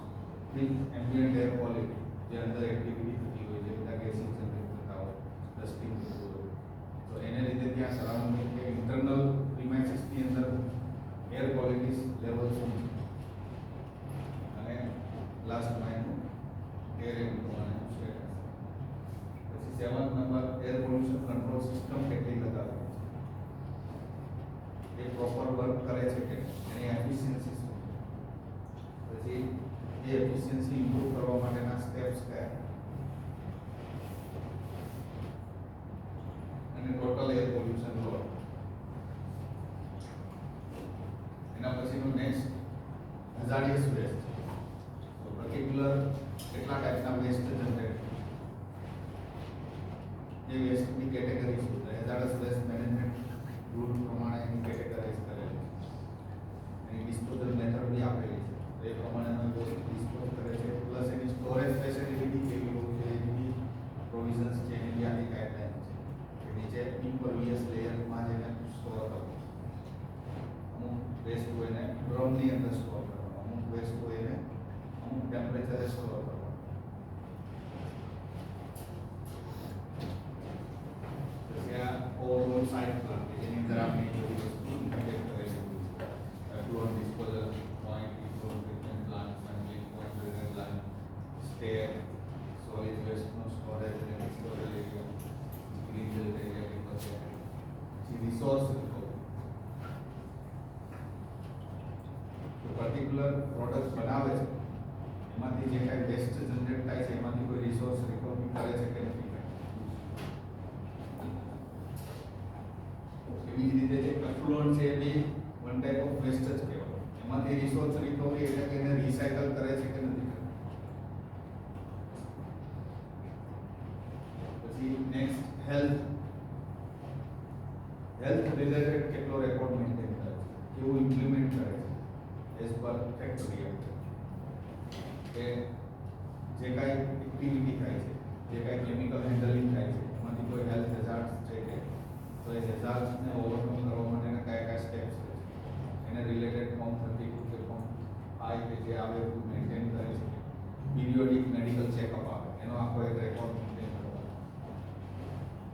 With ambient air quality, જે અંદર એક્ટિવિટી થતી હોય જે બધા ગેસીસ જનરેટ થતા હોય ડસ્ટિંગ થતું હોય તો એને લીધે ત્યાં સરાઉન્ડિંગ કે ઇન્ટરનલ પ્રિમાઇસીસની અંદર એર ક્વોલિટી લેવલ શું છે. અને લાસ્ટમાં એનું એર એન્વાયરમેન્ટ સ્ટેટસ. પછી seventh number air pollution control system કેટલી લગાવી છે, એ પ્રોપર વર્ક કરે છે કે એની એફિશિયન્સી શું છે. પછી એ એફિશિયન્સી ઇમ્પ્રૂવ કરવા માટેના સ્ટેપ્સ કયા અને ટોટલ એર પોલ્યુશન લોડ. એના પછીનું નેક્સ્ટ હઝાર્ડિયસ વેસ્ટ, તો પર્ટિક્યુલર કેટલા ટાઈપના વેસ્ટ જનરેટ એ વેસ્ટની કેટેગરી શું છે. હઝાર્ડિયસ વેસ્ટ મેનેજમેન્ટ રૂલ પ્રમાણે એની કેટેગરાઇઝ કરેલી છે, એની ડિસ્પોઝલ મેથડ બી આપેલી છે, તો એ પ્રમાણે વેસ્ટ ડિસ્પોઝ કરે છે. પ્લસ એની સ્ટોરેજ ફેસિલિટી કેવી હોવી જોઈએ એની પ્રોવિઝન્સ છે, એની આની ગાઈડલાઈન છે કે નીચે ઇમ્પરવિયસ લેયરમાં જેને સ્ટોર કરવો, અમુક વેસ્ટ હોય એને ડ્રમની અંદર સ્ટોર કરવાનો, અમુક વેસ્ટ હોય એને અમુક ટેમ્પરેચરે સ્ટોર કરવાનો. ત્યાં ઓવરઓલ સાઇટ પ્લાન કે જેની અંદર આપણે બધી વસ્તુ ઇન્ટિગ્રેટ કરેલી હોય છે. ફ્લુઅર ડિસ્પોઝલ પોઈન્ટ, ઇફ્લોર treatment plant, sampling point, drainage line, સ્ટેર, સોલિડ વેસ્ટનો સ્ટોરેજ અને disposal area, green belt area કે પછી રિસોર્સ રિકવરી. પર્ટિક્યુલર પ્રોડક્ટ બનાવે છે એમાંથી જે કાંઈ વેસ્ટ જનરેટ થાય છે એમાંથી કોઈ રિસોર્સ રિકવરી કરે છે કે નથી કરતી. એવી જ રીતે જે એફ્લુઅન્ટ છે એ બી વન ટાઈપ ઓફ વેસ્ટ જ કહેવાય. એમાંથી રિસોર્સ રિકવરી એટલે કે એને રિસાયકલ કરે છે કે નથી કરતી. પછી નેક્સ્ટ હેલ્થ રિલેટેડ કેટલો રેકોર્ડ મેન્ટેન કરે છે, કેવું ઇમ્પ્લિમેન્ટ કરે છે એઝ પર ફેક્ટરી કે જે કાંઈ એક્ટિવિટી થાય છે, જે કાંઈ કેમિકલ હેન્ડલિંગ થાય છે એમાંથી કોઈ હેલ્થ હેઝાર્ડ્સ છે કે તો એ હેઝાર્ડ્સને ઓવરકમ કરવા માટેના કયા સ્ટેપ્સ છે એને રિલેટેડ ફોર્મ 32 કે ફોર્મ 5 કે જે આવે બધું મેન્ટેન કરે છે. પીરિયોડિક મેડિકલ ચેકઅપ આવે એનો આખો એક રેકોર્ડ મેન્ટેન કરવાનો.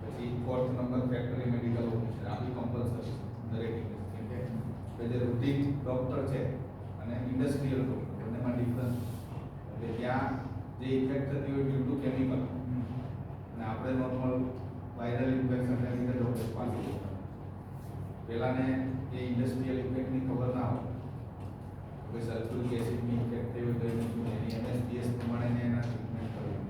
પછી fourth number factory medical officer, આ બી કમ્પલસરી દરેક ઇન્ડસ્ટ્રી કે જે રૂટીન ડોક્ટર છે અને ઇન્ડસ્ટ્રીયલ ડોક્ટર બંનેમાં ડિફરન્સ એટલે ત્યાં જે ઇફેક્ટ થતી હોય ડ્યુ ટુ કેમિકલ અને આપણે નોર્મલ વાયરલ ઇન્ફેક્શનને લીધે ડોક્ટર પાસે પહેલાંને એ ઇન્ડસ્ટ્રીયલ ઇફેક્ટની ખબર ના હોય, કોઈ સલ્ફ્યુરિક એસિડની ઇફેક્ટ થઈ હોય તો એની એમએસડીએસ પ્રમાણે એના ટ્રીટમેન્ટ કરવું,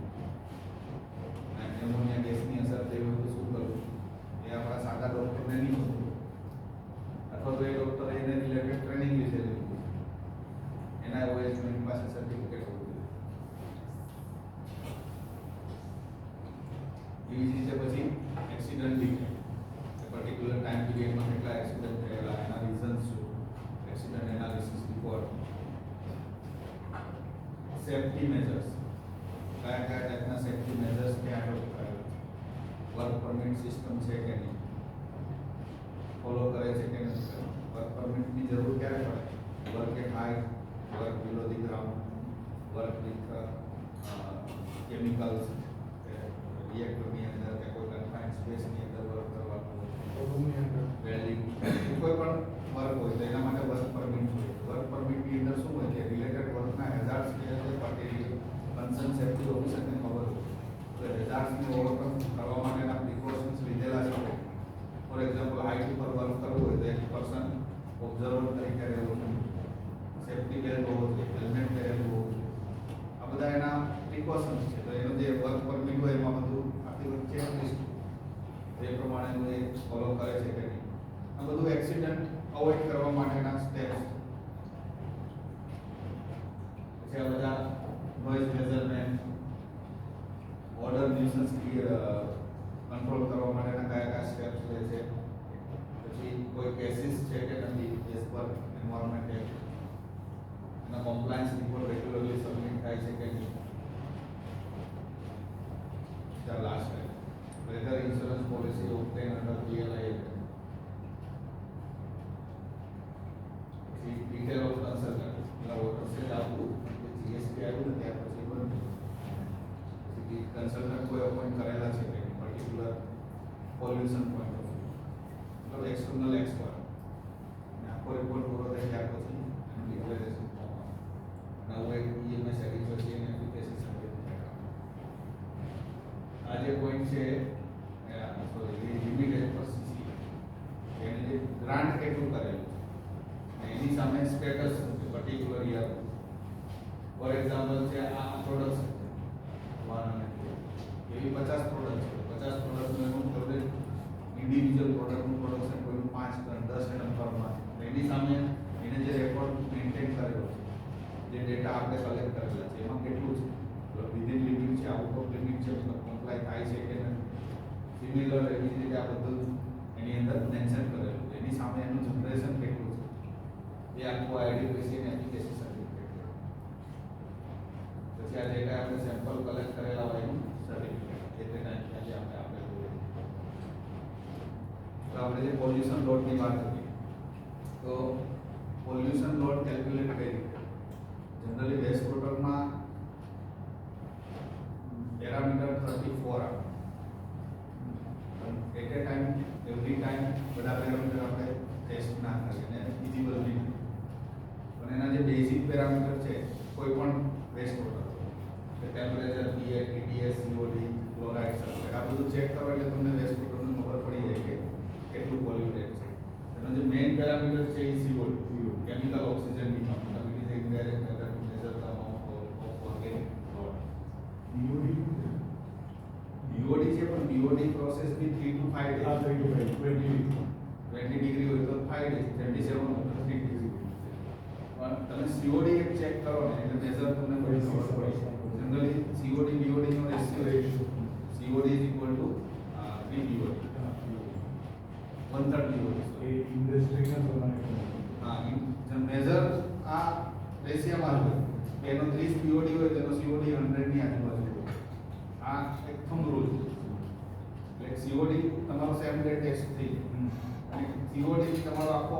અને ન્યુમોનિયા ગેસની અસર થઈ હોય તો શું કરવું એ આપણા સાદા ડૉક્ટરને નહીં ખબર, અથવા તો એ ડૉક્ટર એને રિલેટેડ ટ્રેનિંગ લીધેલી હોય, એના ઓએસની પાસે સર્ટિફિકેટ હોવું જોઈએ. એવી જ રીતે પછી એક્સિડન્ટ ડિટેલ, પર્ટિક્યુલર ટાઈમ પીરિયડમાં કેટલા એક્સિડન્ટ થયેલા, એના રીઝન્સ શું, accident analysis report. Safety measures, કયા ટાઈપના સેફ્ટી મેજર્સ ક્યાં એડોપ્ટ કરેલા છે, વર્ક પરમિટ સિસ્ટમ છે કે નહીં, ફોલો કરે છે કે નથી કરતા, વર્ક પરમિટની જરૂર ક્યારે પડે, work at height, work below the ground, work with chemicals, રિએક્ટરની અંદર કે કોઈ કન્ફાઇન્ડ સ્પેસની અંદર વર્ક કરવાનું હોય, વેલ્ડિંગ, કોઈ પણ વર્ક હોય તો એના માટે વર્ક પરમિટ હોય. વર્ક પરમિટની અંદર શું હોય કે રિલેટેડ વર્કના હેઝાર્ડ્સ કે કન્સર્ન સેફ્ટી ઓફિસરને ખબર હોય તો હેઝાર્ડ્સને ઓવરકમ કરવા માટેના પ્રિકોશન્સ લીધેલા છે. ફોર એક્ઝામ્પલ હાઇટ ઉપર વર્ક કરવું હોય તો એક પર્સન ઓબ્ઝર્વર તરીકે રહેવું જોઈએ, સેફ્ટી બેલ્ટ હોવો જોઈએ, હેલ્મેટ પહેરેલું હોવું જોઈએ, આ બધા એ ફોલો કરે છે કે નહીં. આ બધું એક્સિડન્ટ અવોઇડ કરવા માટેના સ્ટેપ્સ. પછી આ બધા noise measurement, order nuisance control કરવા માટેના કયા સ્ટેપ્સ લે છે. પછી કોઈ કેસીસ છે કે નથી એઝ પર એન્વાયરમેન્ટ એક્ટ, એના કોમ્પ્લાયન્સ રિપોર્ટ રેગ્યુલરલી સબમિટ થાય છે કે નહીં. Last whether insurance policy obtained under PLI Act. Detail of consultant मतलब वोटर से आपको जीएसटी आयु ने त्या પછી પણ પછી કન્સલ્ટન્ટ કોઈ અપોઇન્ટ કરેલા છે કે particular pollution point of view મતલબ એક્સટર્નલ એક્સપર્ટ અને આખો રિપોર્ટ પૂરો થાય ત્યાર પછી એનું ડિક્લેરેશન ફોર્મ આવે અને હવે ઈએમએસ એડિશન છે એપ્લિકેશન સર્ટિફિકેટ આ જે પોઈન્ટ છે લિમિટેડ પર સીસી એને જે ગ્રાન્ટ કેટલું કરેલું છે એની સામે status particular year. For example છે આ પ્રોડક્ટ્સ વાહન એવી 50 પ્રોડક્ટ છે 50 પ્રોડક્ટનું એનું ફેવરેટ ઇન્ડિવિજ્યુઅલ પ્રોડક્ટનું પ્રોડક્શન કોઈનું 5 ટન 10 ટન પર મંથ એની સામે એને જે રેકોર્ડ મેન્ટેન કરેલો છે જે ડેટા આપણે કલેક્ટ કરેલા છે એમાં કેટલું છે વિધિન લિમિટ છે આઉટ ઓફ લિમિટ છે મતલબ કમ્પ્લાય થાય છે કે નથી. સિમિલર એવી રીતે આ બધું એની અંદર મેન્શન કરેલું છે એની સામે એનું જનરેશન કેટલું છે એ આખું આઈડીપીસી ને એપ્લિકેશન સર્ટિફિકેટ. પછી આ ડેટા આપણે સેમ્પલ કલેક્ટ કરેલા હોય એનું સર્ટિફિકેટ એ ડેટા આજે આપણે આપેલું હોય. તો આપણે જે પોલ્યુશન લોડની વાત કરી તો પોલ્યુશન લોડ કેલ્ક્યુલેટ કઈ રીતે જનરલી વેસ્ટ વોટરમાં પેરામીટર 34 આવે. At a time every time બધા પેરામીટર આપણે ટેસ્ટ ના કરીએ અને ઇઝીબલ નહીં પણ એના જે બેઝિક પેરામીટર છે કોઈ પણ વેસ્ટ વોટર કે temperature pH TDS COD chloride sulphate આ બધું ચેક કરો એટલે તમને વેસ્ટ વોટરનું ખબર પડી જાય કે કેટલું પોલ્યુટેડ છે. એનો જે મેઇન પેરામીટર છે એ COD chemical oxygen demand it is indirect method to measure the amount of organic load. BOD છે પણ BOD process be 3 to 5 days. 20 degree હોય તો 5 days 27 હોય તો 3 ડિગ્રી. પણ તમે COD એક ચેક કરો ને એટલે મેજર તમને બધી ખબર પડે. જનરલી COD BOD નો ratio COD is equal to 3 BOD 1/3 BOD. એ ઇન્ડસ્ટ્રીના પ્રમાણે હા મેજર આ રેશિયોમાં હોય એનો 30 BOD હોય તો એનો COD 100 ની આજુબાજુ હોય. આ એક થંબ રૂલ છે એટલે COD તમારો સેમ ડે ટેસ્ટ થઈ અને COD થી તમારો આખો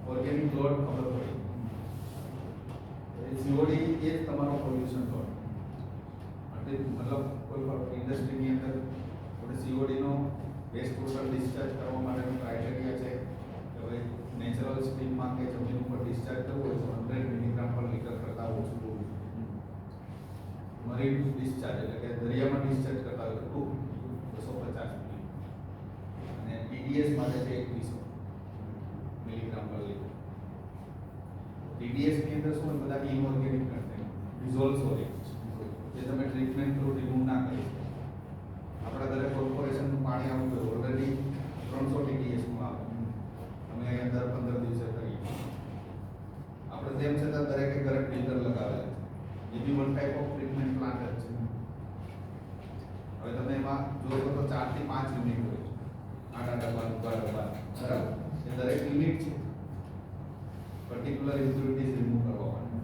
ઓર્ગેનિક લોડ ખબર પડી. COD એ જ તમારો પોલ્યુશન લોડ એટલે મતલબ કોઈ પણ ઇન્ડસ્ટ્રીની અંદર આપણે COD નો વેસ્ટ વોટર ડિસ્ચાર્જ કરવા માટેનો ક્રાઇટેરિયા છે કે ભાઈ નેચરલ સ્ટ્રીમમાં કે જમીન ઉપર ડિસ્ચાર્જ કરવું હોય તો 100 મિલીગ્રામ પર લીટર કરતાં ઓછું હોવું જોઈએ. મરીન ડિસ્ચાર્જ એટલે કે દરિયામાં ડિસ્ચાર્જ કરતા હોય તો 250 મિલી અને TDS માટે છે 2100 મિલીગ્રામ પર લીટર. TDS ની અંદર શું બધા ઇનઓર્ગેનિક કન્ટેન્ટ ડિઝોલ્વ સોલિડ જે તમે ટ્રીટમેન્ટ થ્રુ રિમૂવ ના કરી શકો. આપણા ઘરે કોર્પોરેશનનું પાણી આવતું હોય ઓલરેડી 300 TDS નું આવે અમે દર 15 દિવસે કરીએ આપણે તેમ છતાં દરેકે ઘરે ફિલ્ટર લગાવેલા છે. એ બી one type of treatment plant જ છે. હવે તમે એમાં જોશો તો 4 થી 5 યુનિટ હોય છે. આડા ડબ્બા બરાબર એ દરેક યુનિટ છે પર્ટિક્યુલર ઇમ્પ્યુરિટીઝ રિમૂવ કરવા માટે.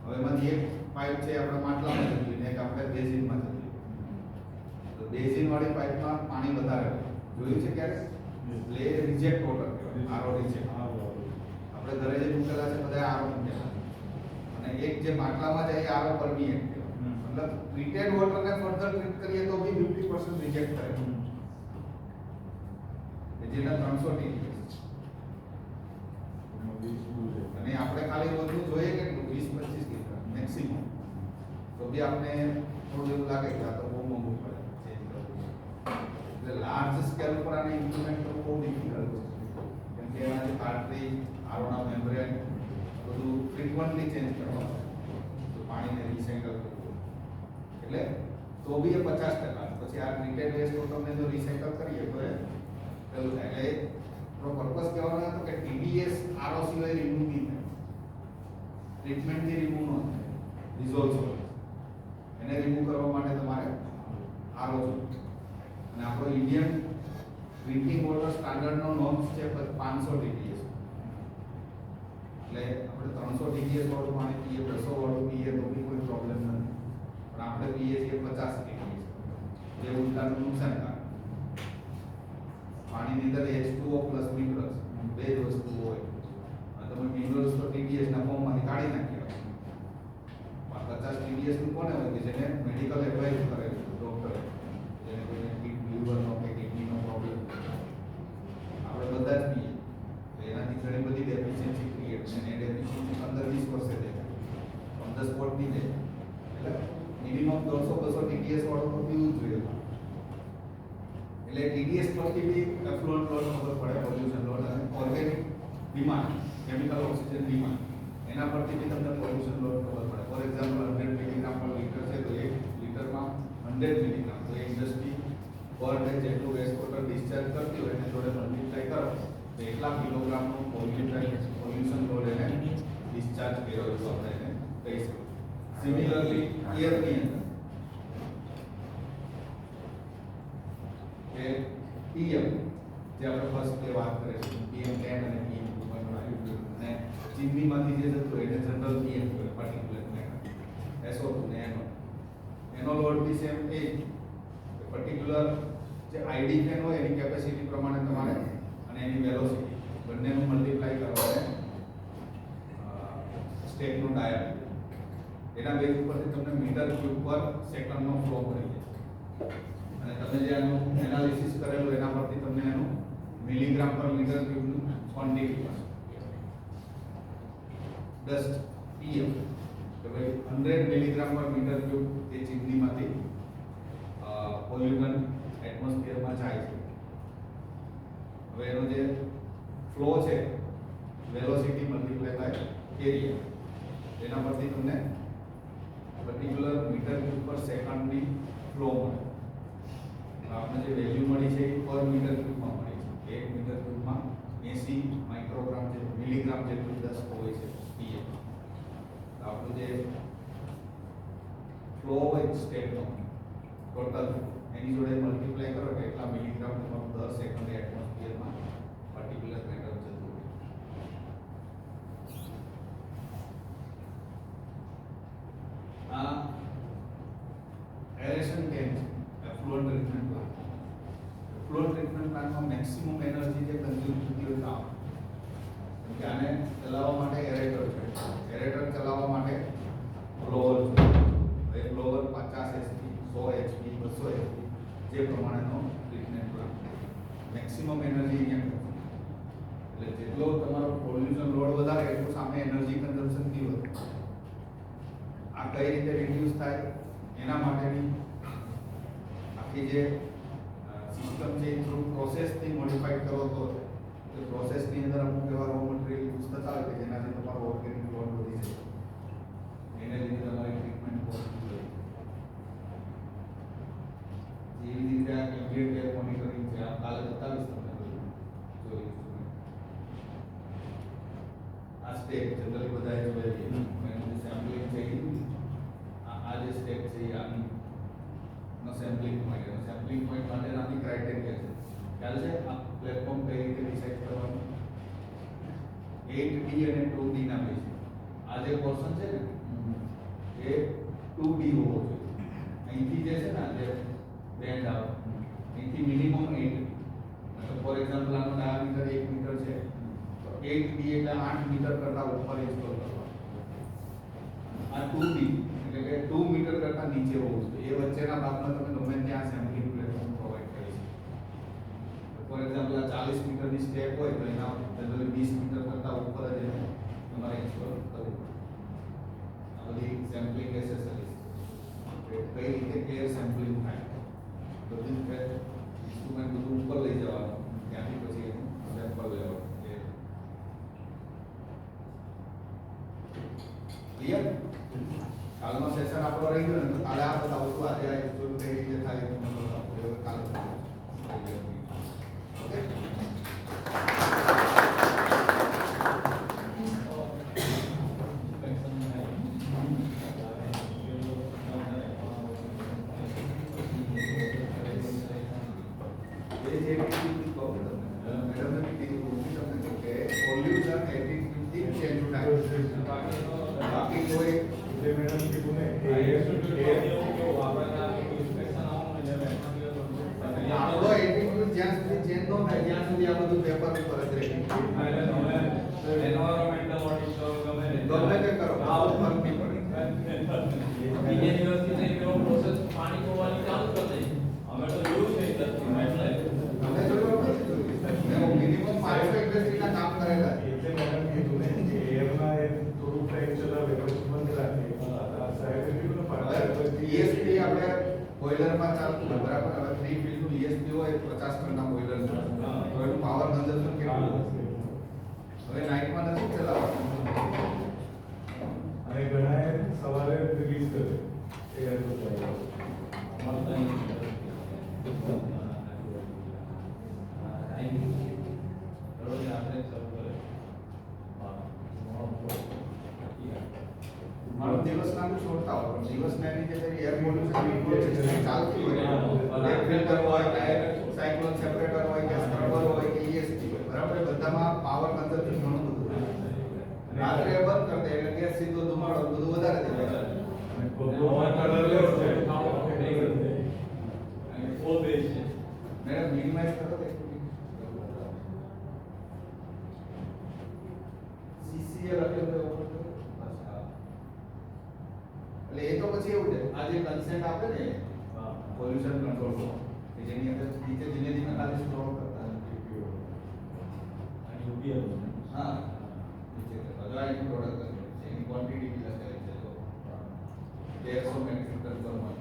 હવે એમાંથી એક પાઇપ છે આપણે માટલામાં જતી ને એક આપણે બેઝિનમાં જતી. તો બેઝિન વાળી પાઇપમાં પાણી વધારે હોય જોયું છે ક્યારે એટલે એ રિજેક્ટ વોટર કહેવાય આરો રિજેક્ટ. આપણે ઘરે જે મૂકેલા છે બધા આરો મૂકેલા અને એક જે માટલામાં જાય એ આરો પરમિએન્ટ કહેવાય. મતલબ ટ્રીટેડ વોટરને ફર્ધર ટ્રીટ કરીએ તો બી 50% રિજેક્ટ કરે જેના 300 TDS અને આપણે ખાલી વધુ જોઈએ કે 20-25 લીટર મેક્સિમમ તો બી આપણે થોડું એવું લાગે કે આ તો બહુ મોંઘું પડે ચેન્જ કરવું. એટલે લાર્જ સ્કેલ પર આને ઇમ્પ્લિમેન્ટ કરવું બહુ ડિફિકલ્ટ છે કેમ કે એના જે કાર્ટ્રીજ આરોના મેમ્બ્રેન બધું ફ્રીક્વન્ટલી ચેન્જ કરવાનું તો પાણીને રિસાયકલ કરવું એટલે તો બી એ 50%. પછી આ ટ્રીટેડ વેસ્ટ તો તમને જો રિસાયકલ કરીએ તો એ પેલું થાય. એટલે આપણો પર્પસ કહેવાનો હતો કે TDS RO સિવાય રિમૂવ નહીં થાય. ટ્રીટમેન્ટથી રિમૂવ ન થાય. ડિઝોલ્વ સોલ્યુશન એને રિમૂવ કરવા માટે તમારે RO જોઈએ. અને આપણો ઇન્ડિયન ડ્રિંકિંગ વોટર સ્ટાન્ડર્ડનો નોર્મ્સ છે 500 TDS. એટલે આપણે 300 TDS વાળું પાણી પીએ, 200 વાળું પીએ તો બી કોઈ પ્રોબ્લેમ નથી. પણ આપણે પીએ છીએ 50 TDS, જે ઉલટાનું નુકસાનકારક. પાણીની અંદર H2O પ્લસ મિનરલ્સ બે જ વસ્તુઓ હોય. અને તમે મિનરલ્સ તો TDS ના ફોર્મમાંથી કાઢી નાખ્યા. પણ 50 TDS નું કોને હોય કે જેને મેડિકલ એડવાઇસ કરેલું ડોક્ટરે, જેને કોઈને લીવરનો કે કિડનીનો પ્રોબ્લેમ આપણે બધા જ પીએ. તો એનાથી ઘણી બધી ડેફિશિયન્સી ક્રિએટ છે. અને એ ડેફિશિયન્સી 15-20 વર્ષે દેખાય, ઓન ધ સ્પોટ નહીં દેખાય. એટલે મિનિમમ 100-200 TDS વાળું તો પીવું જ જોઈએ. એટલે TDS પરથી બી એફ્લુઅન્ટ લોડ ખબર પડે, પોલ્યુશન લોડ અને organic demand, chemical oxygen demand, એના પરથી બી તમને પોલ્યુશન લોડ ખબર પડે. ફોર એક્ઝામ્પલ 100 મિલીગ્રામ પર લીટર છે તો 1 લીટરમાં 100 મિલીગ્રામ. તો એ ઇન્ડસ્ટ્રી પર ડે જેટલું વેસ્ટ વોટર ડિસ્ચાર્જ કરતી હોય એને જોડે મલ્ટીપ્લાય કરો તો એટલા કિલોગ્રામનો પોલ્યુશન લોડ એને ડિસ્ચાર્જ કર્યો તો આપણે એને કહી શકીએ. સિમિલરલી એરની અંદર કે PM જે આપણે ફર્સ્ટ ડે વાત કરીએ PM10 અને PM2.5 અને ચીમનીમાંથી જે જતું હોય એને જનરલ PM કહેવાય, પર્ટિક્યુલર મેટર SO2 ને એનો લોડ બી સેમ એ પર્ટિક્યુલર જે ID ફેન હોય એની કેપેસિટી પ્રમાણે તમારે અને એની વેલોસિટી બંનેનું મલ્ટીપ્લાય કરવાને સ્ટેટનો ડાયામીટર એના બેઝ ઉપરથી તમને મીટર ક્યુબ પર સેકન્ડનો ફ્લો મળી જાય. અને તમે જે આનું એનાલિસિસ કરેલું એના પરથી તમને એનું મિલીગ્રામ પર મીટર ક્યુબનું ક્વોન્ટિટી મળશે. ડસ્ટ PM કે ભાઈ 100 મિલીગ્રામ પર મીટર ક્યુબ એ ચીમનીમાંથી પોલ્યુટન્ટ એટમોસ્ફિયરમાં જાય છે. હવે એનો જે ફ્લો છે વેલોસિટી મલ્ટીપ્લાય બાય એરિયા એના પરથી તમને પર્ટિક્યુલર મીટર ક્યુબ પર સેકન્ડની ફ્લો મળે. આપણે જે વેલ્યુ મળી છે એ પર મીટર ક્યુબમાં મળી છે. 1 મીટર ક્યુબમાં 80 માઇક્રોગ્રામ જે મિલીગ્રામ જેટલું ડસ્ટ હોય છે PM. આપણું જે ફ્લો હોય સ્ટેટનો ટોટલ એની જોડે મલ્ટીપ્લાય કરો કે એટલા મિલીગ્રામ તમારું દર સેકન્ડે એટમોસ્ફિયરમાં પર્ટિક્યુલર મેટર જતું હોય. આ aeration tank effluent treatment plant. Effluent treatment પ્લાન્ટમાં મેક્સિમમ એનર્જી જે કન્ઝ્યુમ થતી હોય કામ, કે આને ચલાવવા માટે એરેટર છે. એરેટર ચલાવવા માટે બ્લોઅર છે. એ બ્લોઅર 50 HP, 100 HP, 200 HP જે પ્રમાણેનો ટ્રીટમેન્ટ પ્લાન્ટ. મેક્સિમમ એનર્જી અહીંયા એટલે જેટલો તમારો પોલ્યુશન લોડ વધારે એટલું સામે એનર્જી કન્ઝમ્પશન બી વધે. આ કઈ રીતે રિડ્યુસ થાય એના માટેની આખી જે સિસ્ટમ છે એ થ્રુ પ્રોસેસથી મોડિફાઈડ કરો તો એ પ્રોસેસની અંદર અમુક એવા રો મટીરિયલ યુઝ થતા હોય કે જેનાથી તમારો ઓર્ગેનિક લોડ વધી જાય. એને લીધે તમારી ટ્રીટમેન્ટ પોસિબલ હોય. જેવી રીતે આ એમ્બિયન્ટ એર મોનિટરિંગ છે, આ કાલે બતાવીશ તમને જોઈશું. આ સ્ટેપ જનરલી બધાએ જોયેલી એનું સેમ્પલિંગ છે. આ જે સ્ટેપ છે એ આની નો સેમ્પલિંગ પોઈન્ટ. સેમ્પલિંગ પોઈન્ટ માટેના બી ક્રાઇટેરિયા છે. ખ્યાલ છે આ પ્લેટફોર્મ કઈ રીતે ડિસાઇડ કરવાનું? 8D અને 2D ના બેઝ. આ જે પોર્શન છે ને એ 2D હોવો જોઈએ. અહીંથી જે છે ને જે બેન્ડ આવે અહીંથી મિનિમમ 8D. મતલબ ફોર એક્ઝામ્પલ આનો ડાયામીટર 1 મીટર છે તો 8D એટલે 8 મીટર કરતા ઉપર ઇન્સ્ટોલ કરવાનું. આ 2D એટલે કે 2 મીટર કરતા નીચે હોવું જોઈએ. એ વચ્ચેના ભાગમાં તમે ગમે ત્યાં સેમ્પલિંગ પ્લેટફોર્મ પ્રોવાઈડ કરી શકો. ફોર એક્ઝામ્પલ આ 40 મીટરની સ્ટેપ હોય તો એના જનરલી 20 મીટર કરતા ઉપર જ એને તમારે ઇન્સ્ટોલ કરવું પડે. આ બધી સેમ્પલિંગ એસેસરીઝ કઈ રીતે ક્લિયર સેમ્પલિંગ થાય બધું ઇન્સ્ટ્રુમેન્ટ બધું ઉપર લઈ જવાનું, ત્યાંથી પછી એનું સેમ્પલ લેવાનું. ક્લિયર? કાલનો સેશન આપણો રહી ગયો ને તો કાલે આ બતાવું છું, આજે આ એકચ્યુઅલ કઈ રીતે થાય એ તમને બતાવું. હવે કાલે ઓકે. બાકી કોઈ જે મેડમ કીધું ને આપણો એટીટ્યુડ જ્યાં સુધી ચેન્જ ન થાય ત્યાં સુધી આ બધું પેપર ઉપર જ રહે. ગમે તે કરો ફરક નહીં પડે. બીજે દિવસથી થઈ પેલો પ્રોસેસ પાણી ખોવાની ચાલુ કરી દઈ. અમે તો જોયું છે ઇન્ડસ્ટ્રીમાં એટલે તમે જોયું નથી જોયું? મેં મિનિમમ 5 ઇન્ડસ્ટ્રીના કામ કરેલા છે. એટલે મેડમ કીધું ને કે એમાં એ થોડું ટાઈમ ચલાવે પછી બંધ રાખે સાહેબ કીધું ને ESP આપણે બોઈલરમાં ચાલતું હોય બરાબર. હવે 3 ફીટનું ESP હોય 50 ટનના બોઈલર છે તો એનું પાવર કન્ઝમ્પશન કેટલું હોય? હવે નાઇટમાં નથી ચલાવવાનું. અને ઘણાએ સવારે રિલીઝ કરે એ હતું મારો દિવસના બી છોડતા હોય પણ દિવસના એની જે એર પોલ્યુશન ચાલતી હોય એર ફિલ્ટર હોય સાયક્લોન સેપરેટર હોય કે સ્ક્રબર હોય કે ESP હોય બરાબર. એ બધામાં પાવર કન્ઝમ્પશન ઘણું બધું હોય. રાત્રે બંધ કરી દે એટલે ગેસ સીધો ધુમાડો બધું વધારે દેવાય. અને કોકોમાં કલર લેવો છે ફોર બેઝ છે. મેડમ મિનિમાઇઝ કરો તો CCL એટલે એ તો પછી એવું છે આ જે કન્સેન્ટ આપે ને પોલ્યુશન કંટ્રોલ નો કે જેની અંદર નીચે ધીમે ધીમે ખાલી સ્ક્રોલ કરતા અને UPL હા નીચે અગાઈનું પ્રોડક્ટ છે એની ક્વોન્ટિટી બી લખેલી છે જો 1300 મેટ્રિક ટન પર મંથ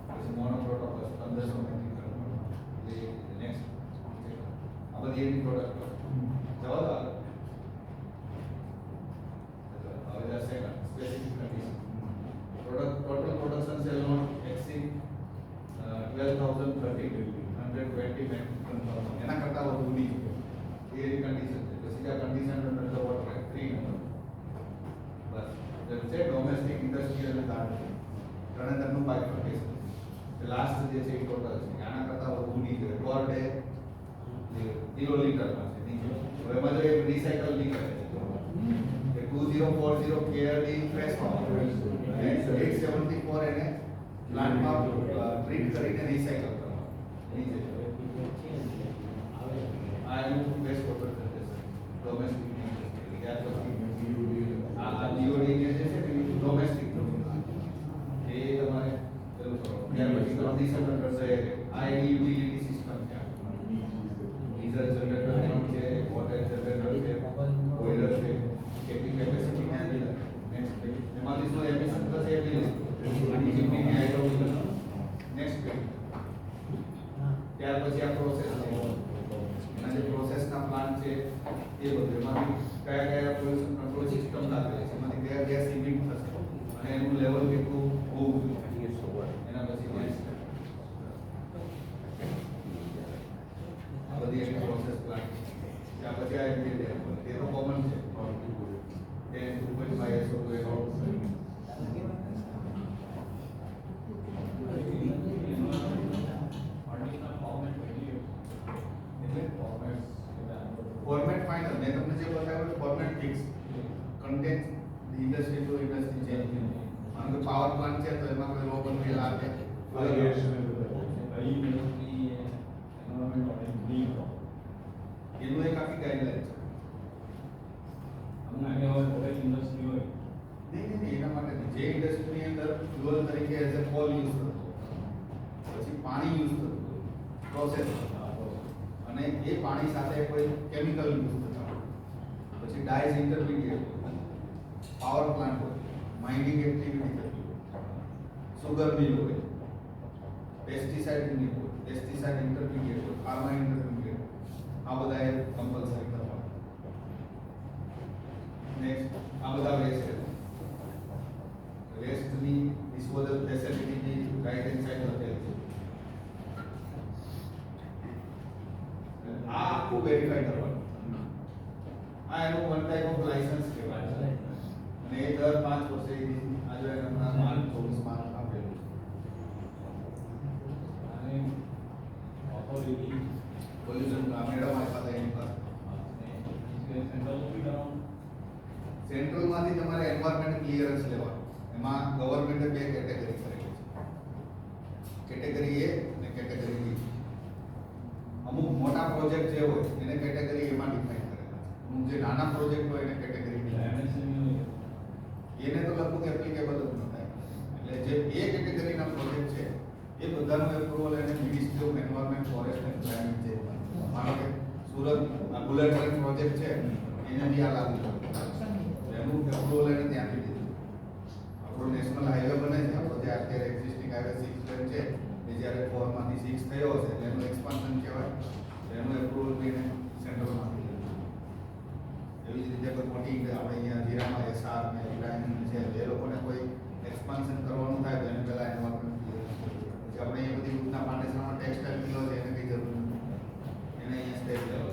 પછી મોનો પ્રોડક્ટ 1500 મેટ્રિક ટન એટલે નેક્સ્ટ આ બધી એની પ્રોડક્ટ જવા દો હવે second specific condition product total production sale not exceed 12030 120 metric ton per month એના કરતા વધુ નહીં એ કન્ડિશન છે. પછી આ કન્ડિશન અંદર ધ વોટર 3 નંબર બસ જેમ છે ડોમેસ્ટિક ઇન્ડસ્ટ્રીયલ અને ગાર્ડન ત્રણેયનું બાયફર્કેશન લાસ્ટ જે છે એ ટોટલ છે આના કરતા વધુ નહીં જોઈએ પર ડે કિલો લીટરમાં છે નીચે. હવે એમાં જો એક રિસાયકલ નહીં કરે છે 2040 KLD ફ્રેશ પાવર અને 874 એને પ્લાન્ટમાં ટ્રીટ કરીને રિસાયકલ કરવાનું નીચે આ એનું best water generation domestic industry ત્યાર પછી આ DOD જે છે ને ડોમેસ્ટિક એ તમારે પેલું કરો ત્યાર પછી કન્ડિશન અંડર છે આ એની યુટિલિટી સિસ્ટમ છે ડીઝલ જનરેટર છે વોટર જનરેટર છે બોઈલર છે કેપિંગ કેપેસિટી હેન્ડલર નેક્સ્ટ એમાંથી શું એમિશન થશે એ બી આની જીપીની આઈટમ નેક્સ્ટ ત્યાર પછી આ પ્રોસેસ છે એના જે પ્રોસેસના પ્લાન્ટ છે એ બધું એમાંથી કયા કયા પોલ્યુશન કંટ્રોલ સિસ્ટમ લાગેલી છે એમાંથી કયા કયા ઇમિટ થશે અને એનું લેવલ કેટલું હોવું જોઈએ એના પછી નેક્સ્ટ આ બધી એની પ્રોસેસ પ્લાન્ટ ત્યાં પછી આ જે તે તો કોમન છે તે 2.5 SO તો એક ફોર્મેટ ફાઇનલ મેં તમને જે બતાવ્યું format fix content industry to industry change કારણ કે પાવર પ્લાન્ટ છે તો એમાં કોઈ લો બનવી લાગે એનું એક આખી ગાઈડલાઈન છે નહીં એના માટે જે ઇન્ડસ્ટ્રીની અંદર ફ્યુઅલ તરીકે એઝ એ કોલ યુઝ થતો પછી પાણી યુઝ થતું પ્રોસેસ અને એ પાણી સાથે કોઈ કેમિકલ યુઝ થતા પછી ડાયઝ ઇન્ટરમીડિયેટ પાવર પ્લાન્ટ હોય માઇનિંગ એક્ટિવિટી થતી સુગર મિલ હોય પેસ્ટિસાઇડ મિલ હોય પેસ્ટિસાઇડ ઇન્ટરમીડિયેટ હોય ફાર્મા ઇન્ટરમીડિયેટ આ બધા એ કમ્પલસરી કરવા નેક્સ્ટ આ બધા વેસ્ટ વેસ્ટની disposal facility right hand side પર છે. આ આખું વેરીફાઈ કરવાનું. આ એનું વન ટાઈપ ઓફ લાયસન્સ કહેવાય અને એ દર 5 વર્ષે આજે એના માર્ચ 24 માં આપેલું છે. અને ઓથોરિટી પોલ્યુશન મેડમ આ પાસે એની પર સેન્ટ્રલ બી કરાવવાનું. સેન્ટ્રલ માંથી તમારે એન્વાયરમેન્ટ ક્લિયરન્સ લેવાનું. એમાં ગવર્મેન્ટે બે કેટેગરી કરેલી છે, કેટેગરી એ અને કેટેગરી બી. અમુક મોટા પ્રોજેક્ટ જે હોય એને કેટેગરી એમાં ડિફાઇન કરેલા છે. અમુક જે નાના પ્રોજેક્ટ હોય એને કેટેગરી બી. એને તો લગભગ એપ્લિકેબલ જ ન થાય. એટલે જે એ કેટેગરીના પ્રોજેક્ટ છે એ બધાનું એપ્રુવલ એને ministry of environment forest and climate change. માનો કે સુરત આ બુલેટ ટ્રેન પ્રોજેક્ટ છે એને બી આ લાગુ પડે. એનું એપ્રુવલ એને ત્યાંથી લીધું. આપણો નેશનલ હાઈવે બને છે, આપણો જે અત્યારે એક્ઝિસ્ટિંગ હાઈવે 6 લેન છે એ જ્યારે 4 માંથી 6 થયો હશે એટલે એનું એક્સપાન્શન કહેવાય. એનું એપ્રુવલ બી એને સેન્ટ્રલમાંથી લીધું. એવી જ રીતે કોઈ મોટી આપણે અહીંયા જીરામાં એસઆર ને રિલાયન્સ છે એ લોકોને કોઈ એક્સપાન્શન કરવાનું થાય તો એને પહેલા એન્વાયરમેન્ટ પછી આપણે એ બધી ઉત્તના પાંડેસરામાં ટેક્સટાઇલ મિલો છે એને કઈ જરૂર નથી. એને અહીંયા સ્ટેટ લેવલ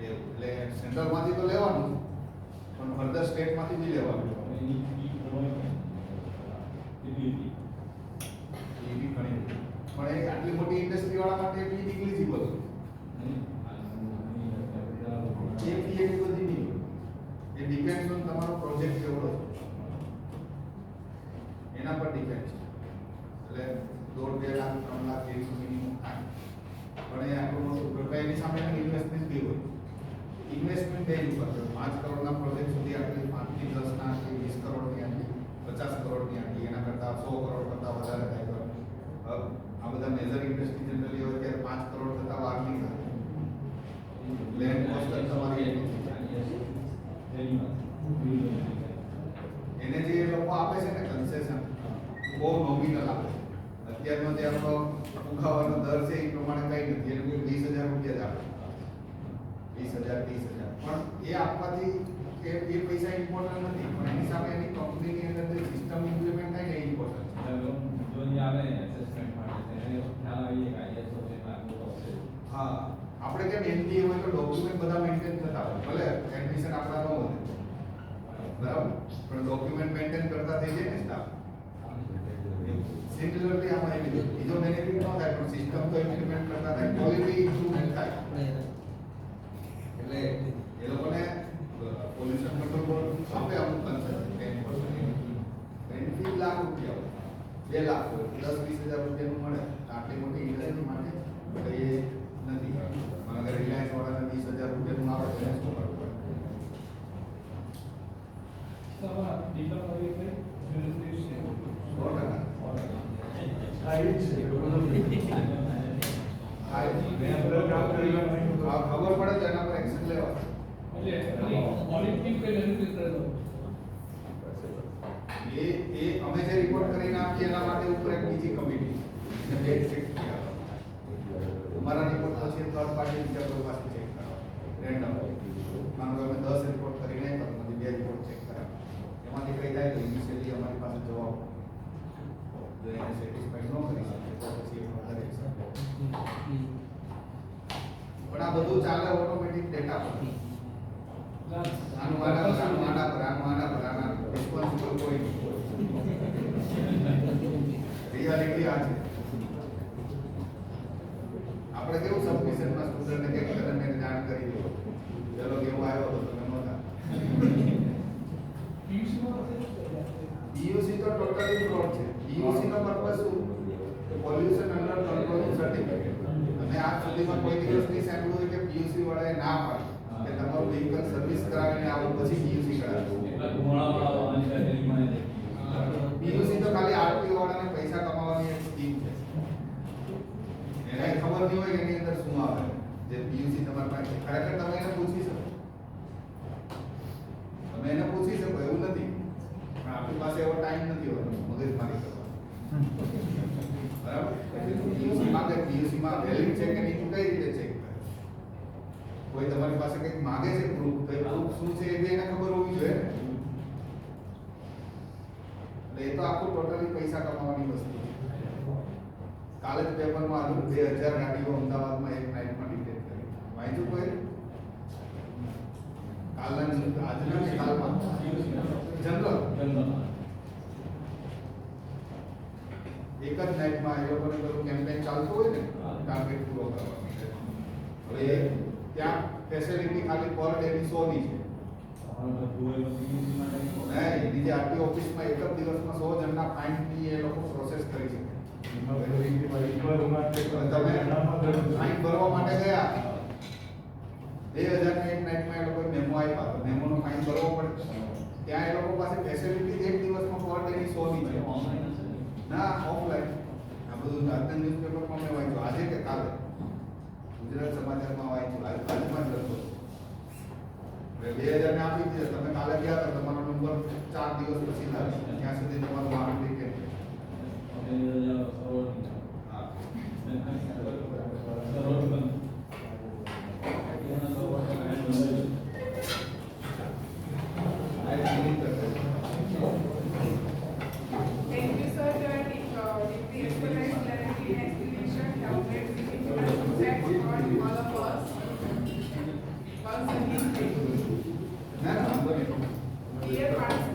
એટલે સેન્ટ્રલમાંથી તો લેવાનું પણ ફર્ધર સ્ટેટમાંથી બી લેવાનું. એ બી ઘણી પણ એ આટલી મોટી ઇન્ડસ્ટ્રી વાળા માટે બી નિગ્લિજિબલ એ બી એટલી બધી નહીં. એ ડિપેન્ડ્સ ઓન તમારો પ્રોજેક્ટ કેવડો છે એના પર ડિપેન્ડ છે. એટલે 1.5 લાખ 3 લાખ જેવી સુધીની થાય પણ એ આટલું મોટું એની સામે ઇન્વેસ્ટમેન્ટ બી હોય. ઇન્વેસ્ટમેન્ટ બેઝ ઉપર 5 કરોડના પ્રોજેક્ટ સુધી આટલી 5 થી 10 ના કે 20 કરોડની આટલી 50 કરોડની આટલી એના કરતા 100 કરોડ કરતા વધારે થાય તો આ બધા મેજર ઇન્ડસ્ટ્રી જનરલી હોય ત્યારે 5 કરોડ કરતા વાર નહીં થાય. લેન્ડ કોસ્ટ તમારી એને જે લોકો આપે છે ને કન્સેશન બહુ નોમિનલ આપે છે. અત્યારનો જે આપણો ઉઘાવાનો દર છે એ પ્રમાણે કઈ નથી. એને કોઈ 20,000 રૂપિયા જ આપે, 20,000 30,000 પણ એ આપવાથી એ પૈસા ઇમ્પોર્ટન્ટ નથી પણ એની સામે એની કંપનીની અંદર જે સિસ્ટમ ઇમ્પ્લિમેન્ટ થાય ને એ ઇમ્પોર્ટન્ટ છે. જો આવે એસેસમેન્ટ માટે તેને ખ્યાલ આવી કે આઈએસઓ છે લાગુ થશે. હા આપણે કેમ એનડીએ હોય તો ડોક્યુમેન્ટ બધા મેન્ટેન થતા હોય. ભલે એડમિશન આપણા ન હોય બરાબર પણ ડોક્યુમેન્ટ મેન્ટેન કરતા થઈ જાય ને સ્ટાફ. સિમિલરલી આમાં એવી બીજો બેનિફિટ ન થાય પણ સિસ્ટમ તો ઇમ્પ્લિમેન્ટ કરતા થાય, ક્વોલિટી ઇમ્પ્રુવમેન્ટ થાય. એટલે એ લોકોને પોલ્યુશન કંટ્રોલ બોર્ડ આપે અમુક કન્સેશન 10% લાખ રૂપિયા 2 લાખ 10-20,000 રૂપિયાનું મળે. આટલી મોટી ઇન્ડસ્ટ્રી માટે તો એ નથી. અગર રિલાયન્સ વાળાને 20,000 રૂપિયાનું આવે તો એને શું કરવું પડે? ખબર પડે તો એના પર એક્શન લેવા. એ અમે જે રિપોર્ટ કરીને આપીએ એના માટે ઉપર એક બીજી કમિટી અમારા રિપોર્ટ પછી થર્ડ પાર્ટી બીજા કોઈ પાસે ચેક કરવા રેન્ડમ. માનો કે અમે 10 રિપોર્ટ કરીને તો પછી 2 રિપોર્ટ ચેક કરાવ એમાંથી કઈ થાય તો ઇનિશિયલી અમારી પાસે જવાબ જો એને સેટિસ્ફાઈડ ન કરી શકે તો પછી ફર્ધર એક્શન. પણ આ બધું ચાલે ઓટોમેટિક ડેટા પર. આનું આના પર રિસ્પોન્સિબલ કોઈ નહીં. રિયાલિટી આ છે. આપણે કેવું સબમિશનમાં સ્ટુડન્ટને કે કરંટને જાણ કરી દો ચલો કેવું આવ્યો તો તમે નોંધા. PUC તો ટોટલી ફ્રોડ છે. PUC નો પર્પસ શું? Pollution under control certificate. અને આજ સુધીમાં કોઈ દિવસ નહીં સાંભળ્યું હોય કે PUC વાળાએ ના પાડે કે તમારું વ્હીકલ સર્વિસ કરાવીને આવો પછી PUC કરાવો. એટલા ધુમાડા વાળા વાંચા PUC તો ખાલી આરટીઓ વાળાને પૈસા કમાવાની એક સ્કીમ છે. એને ખબર નહીં હોય કે એની અંદર શું આવે. જે PUC તમારા પાસે ખરેખર તમે એને પૂછી શકો. તમે એને પૂછી શકો એવું નથી પણ આપણી પાસે એવો ટાઈમ નથી હોતો મગજમારી કરવાનો. બરાબર? PUC માંગે PUC માં વેલિડ છે કે નહીં કઈ રીતે ચેક કરે? કોઈ તમારી પાસે કંઈક માંગે છે પ્રૂફ, તો એ પ્રૂફ શું છે એ બી એને ખબર હોવી જોઈએ ને. એટલે એ તો આખું ટોટલી પૈસા કમાવાની વસ્તુ છે. કાલે જ પેપરમાં આવ્યું 2000 ગાડીઓ અમદાવાદમાં એક નાઇટમાં ડિટેક્ટ કરી. વાંચ્યું કોઈ? કાલના ન્યૂઝ આજના કે કાલમાં જનરલ એક જ નાઇટમાં એ લોકોને પેલું કેમ્પેન ચાલતું હોય ને ટાર્ગેટ પૂરો કરવા માટે. હવે ત્યાં ફેસિલિટી ખાલી પર ડે ની 100 ની છે. નહીં, બીજી આરટીઓ ઓફિસમાં એક જ દિવસમાં 100 જણના ફાઇન ની એ લોકો પ્રોસેસ કરી શકે. તમે ફાઇન ભરવા માટે ગયા 2000 ની એક નાઇટમાં એ લોકો મેમો આપ્યા, તો મેમોનો ફાઇન ભરવો પડે. ત્યાં એ લોકો પાસે ફેસિલિટી એક દિવસમાં પર ડે ની 100 ની છે. ના, ઓફલાઈન. આ બધું આજના ન્યૂઝપેપરમાં મેં વાંચ્યું, આજે કે કાલે ગુજરાત સમાચારમાં વાંચ્યું, આજમાં જ લખો. એટલે 2000 ને આપી દીધા, તમે કાલે ગયા તો તમારો નંબર 4 દિવસ પછી લાગે, ત્યાં સુધી તમારું વાહન ટિકિટ. હા. Thank you, sir. Your deeply expertise, clarity, and explanation have made significant impact on all of us. Once again, thank you. ના ના વાંધો નહીં. Dear participants,